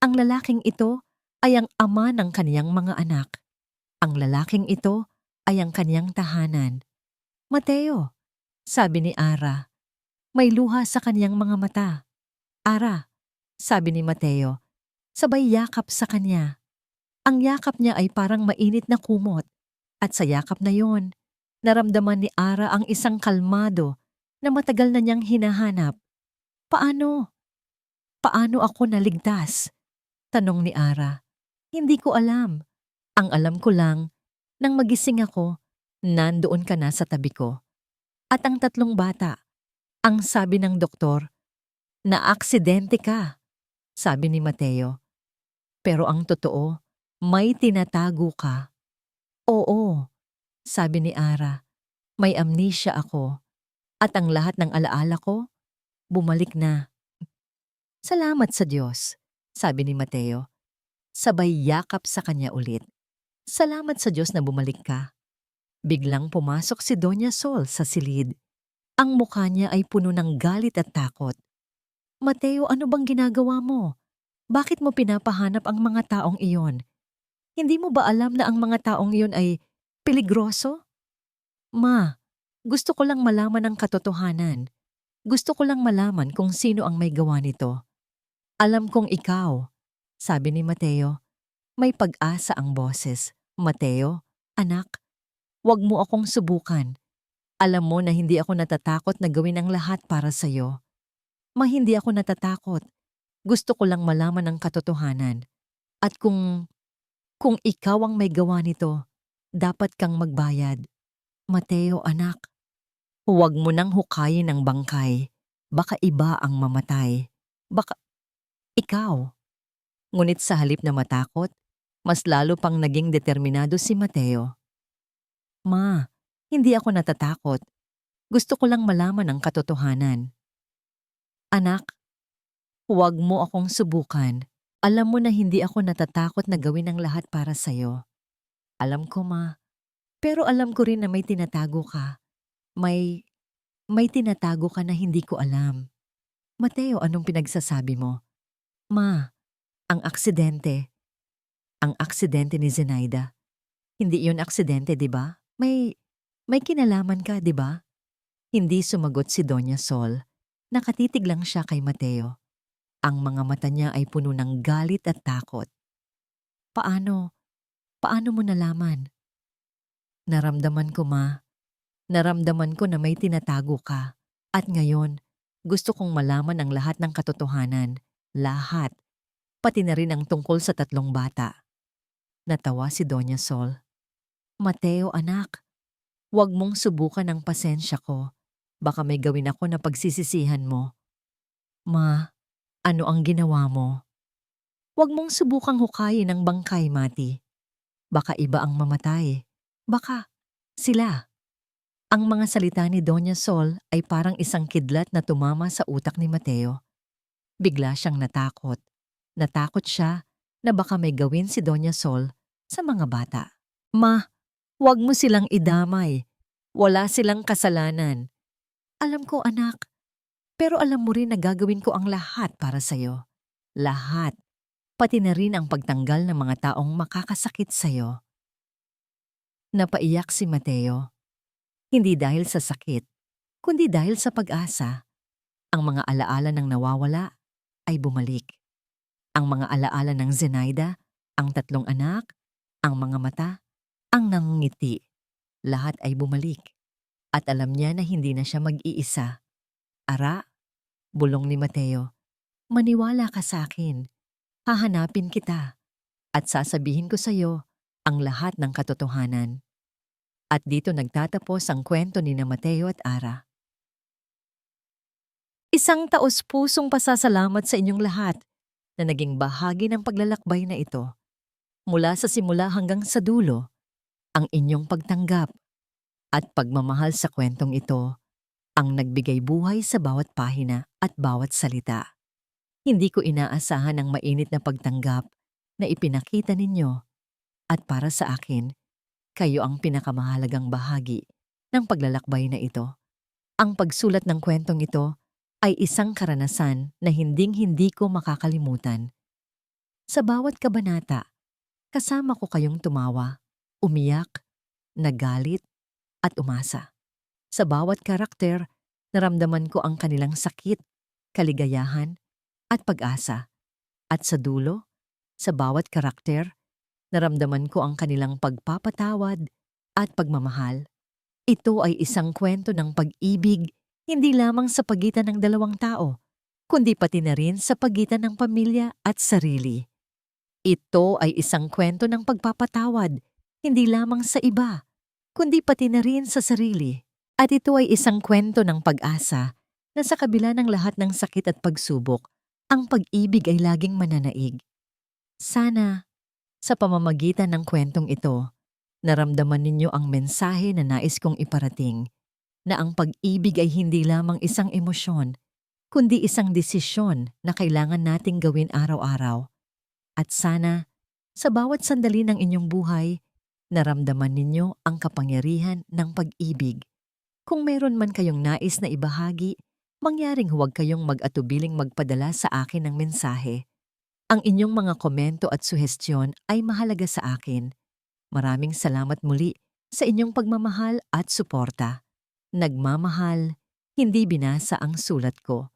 Ang lalaking ito ay ang ama ng kaniyang mga anak. Ang lalaking ito ay ang kaniyang tahanan. Mateo, sabi ni Ara, may luha sa kaniyang mga mata. Ara, sabi ni Mateo, sabay yakap sa kanya. Ang yakap niya ay parang mainit na kumot. At sa yakap na yon, naramdaman ni Ara ang isang kalmado na matagal na niyang hinahanap. Paano? Paano ako naligtas? Tanong ni Ara. Hindi ko alam. Ang alam ko lang, nang magising ako, nandoon ka na sa tabi ko. At ang 3 bata, ang sabi ng doktor, na aksidente ka, sabi ni Mateo. Pero ang totoo, may tinatago ka. Oo, sabi ni Ara, may amnesia ako. At ang lahat ng alaala ko, bumalik na. Salamat sa Diyos, sabi ni Mateo. Sabay yakap sa kanya ulit. Salamat sa Diyos na bumalik ka. Biglang pumasok si Doña Sol sa silid. Ang mukha niya ay puno ng galit at takot. Mateo, ano bang ginagawa mo? Bakit mo pinapahanap ang mga taong iyon? Hindi mo ba alam na ang mga taong iyon ay peligroso? Ma, gusto ko lang malaman ang katotohanan. Gusto ko lang malaman kung sino ang may gawa nito. Alam kong ikaw, sabi ni Mateo. May pag-asa ang boses. Mateo, anak, huwag mo akong subukan. Alam mo na hindi ako natatakot na gawin ang lahat para sa'yo. Ma, hindi ako natatakot. Gusto ko lang malaman ang katotohanan. At kung ikaw ang may gawa nito, dapat kang magbayad. Mateo, anak, huwag mo nang hukayin ang bangkay. Baka iba ang mamatay. Baka ikaw. Ngunit sa halip na matakot, mas lalo pang naging determinado si Mateo. Ma, hindi ako natatakot. Gusto ko lang malaman ang katotohanan. Anak, huwag mo akong subukan. Alam mo na hindi ako natatakot na gawin ang lahat para sa'yo. Alam ko, Ma. Pero alam ko rin na may tinatago ka. May tinatago ka na hindi ko alam. Mateo, anong pinagsasabi mo? Ma, ang aksidente. Ang aksidente ni Zenaida. Hindi yun aksidente, di ba? May kinalaman ka, di ba? Hindi sumagot si Doña Sol. Nakatitig lang siya kay Mateo. Ang mga mata niya ay puno ng galit at takot. Paano? Paano mo nalaman? Naramdaman ko, Ma. Naramdaman ko na may tinatago ka. At ngayon, gusto kong malaman ang lahat ng katotohanan. Lahat. Pati na rin ang tungkol sa 3 bata. Natawa si Doña Sol. Mateo, anak. Huwag mong subukan ang pasensya ko. Baka may gawin ako na pagsisisihan mo. Ma, ano ang ginawa mo? Huwag mong subukang hukayin ang bangkay, Mati. Baka iba ang mamatay. Baka sila. Ang mga salita ni Doña Sol ay parang isang kidlat na tumama sa utak ni Mateo. Bigla siyang natakot. Natakot siya na baka may gawin si Doña Sol sa mga bata. Ma, huwag mo silang idamay. Wala silang kasalanan. Alam ko, anak. Pero alam mo rin na gagawin ko ang lahat para sa'yo. Lahat. Pati na rin ang pagtanggal ng mga taong makakasakit sa'yo. Napaiyak si Mateo. Hindi dahil sa sakit, kundi dahil sa pag-asa. Ang mga alaala ng nawawala ay bumalik. Ang mga alaala ng Zenaida, ang 3 anak, ang mga mata, ang nangngiti. Lahat ay bumalik. At alam niya na hindi na siya mag-iisa. Ara, bulong ni Mateo, maniwala ka sa akin. Hahanapin kita. At sasabihin ko sa iyo ang lahat ng katotohanan. At dito nagtatapos ang kwento ni na Mateo at Ara. Isang taos-pusong pasasalamat sa inyong lahat na naging bahagi ng paglalakbay na ito. Mula sa simula hanggang sa dulo, ang inyong pagtanggap at pagmamahal sa kwentong ito ang nagbigay buhay sa bawat pahina at bawat salita. Hindi ko inaasahan ang mainit na pagtanggap na ipinakita ninyo at para sa akin, kayo ang pinakamahalagang bahagi ng paglalakbay na ito. Ang pagsulat ng kwentong ito ay isang karanasan na hinding-hindi ko makakalimutan. Sa bawat kabanata, kasama ko kayong tumawa, umiyak, nagalit, at umasa. Sa bawat karakter, naramdaman ko ang kanilang sakit, kaligayahan, at pag-asa. At sa dulo, sa bawat karakter, naramdaman ko ang kanilang pagpapatawad at pagmamahal. Ito ay isang kwento ng pag-ibig, hindi lamang sa pagitan ng 2 tao, kundi pati na rin sa pagitan ng pamilya at sarili. Ito ay isang kwento ng pagpapatawad, hindi lamang sa iba, kundi pati na rin sa sarili. At ito ay isang kwento ng pag-asa na sa kabila ng lahat ng sakit at pagsubok, ang pag-ibig ay laging mananaig. Sana, sa pamamagitan ng kwentong ito, naramdaman ninyo ang mensahe na nais kong iparating, na ang pag-ibig ay hindi lamang isang emosyon, kundi isang desisyon na kailangan nating gawin araw-araw. At sana, sa bawat sandali ng inyong buhay, naramdaman ninyo ang kapangyarihan ng pag-ibig. Kung meron man kayong nais na ibahagi, mangyaring huwag kayong mag-atubiling magpadala sa akin ng mensahe. Ang inyong mga komento at suhestyon ay mahalaga sa akin. Maraming salamat muli sa inyong pagmamahal at suporta. Nagmamahal, hindi binasa ang sulat ko.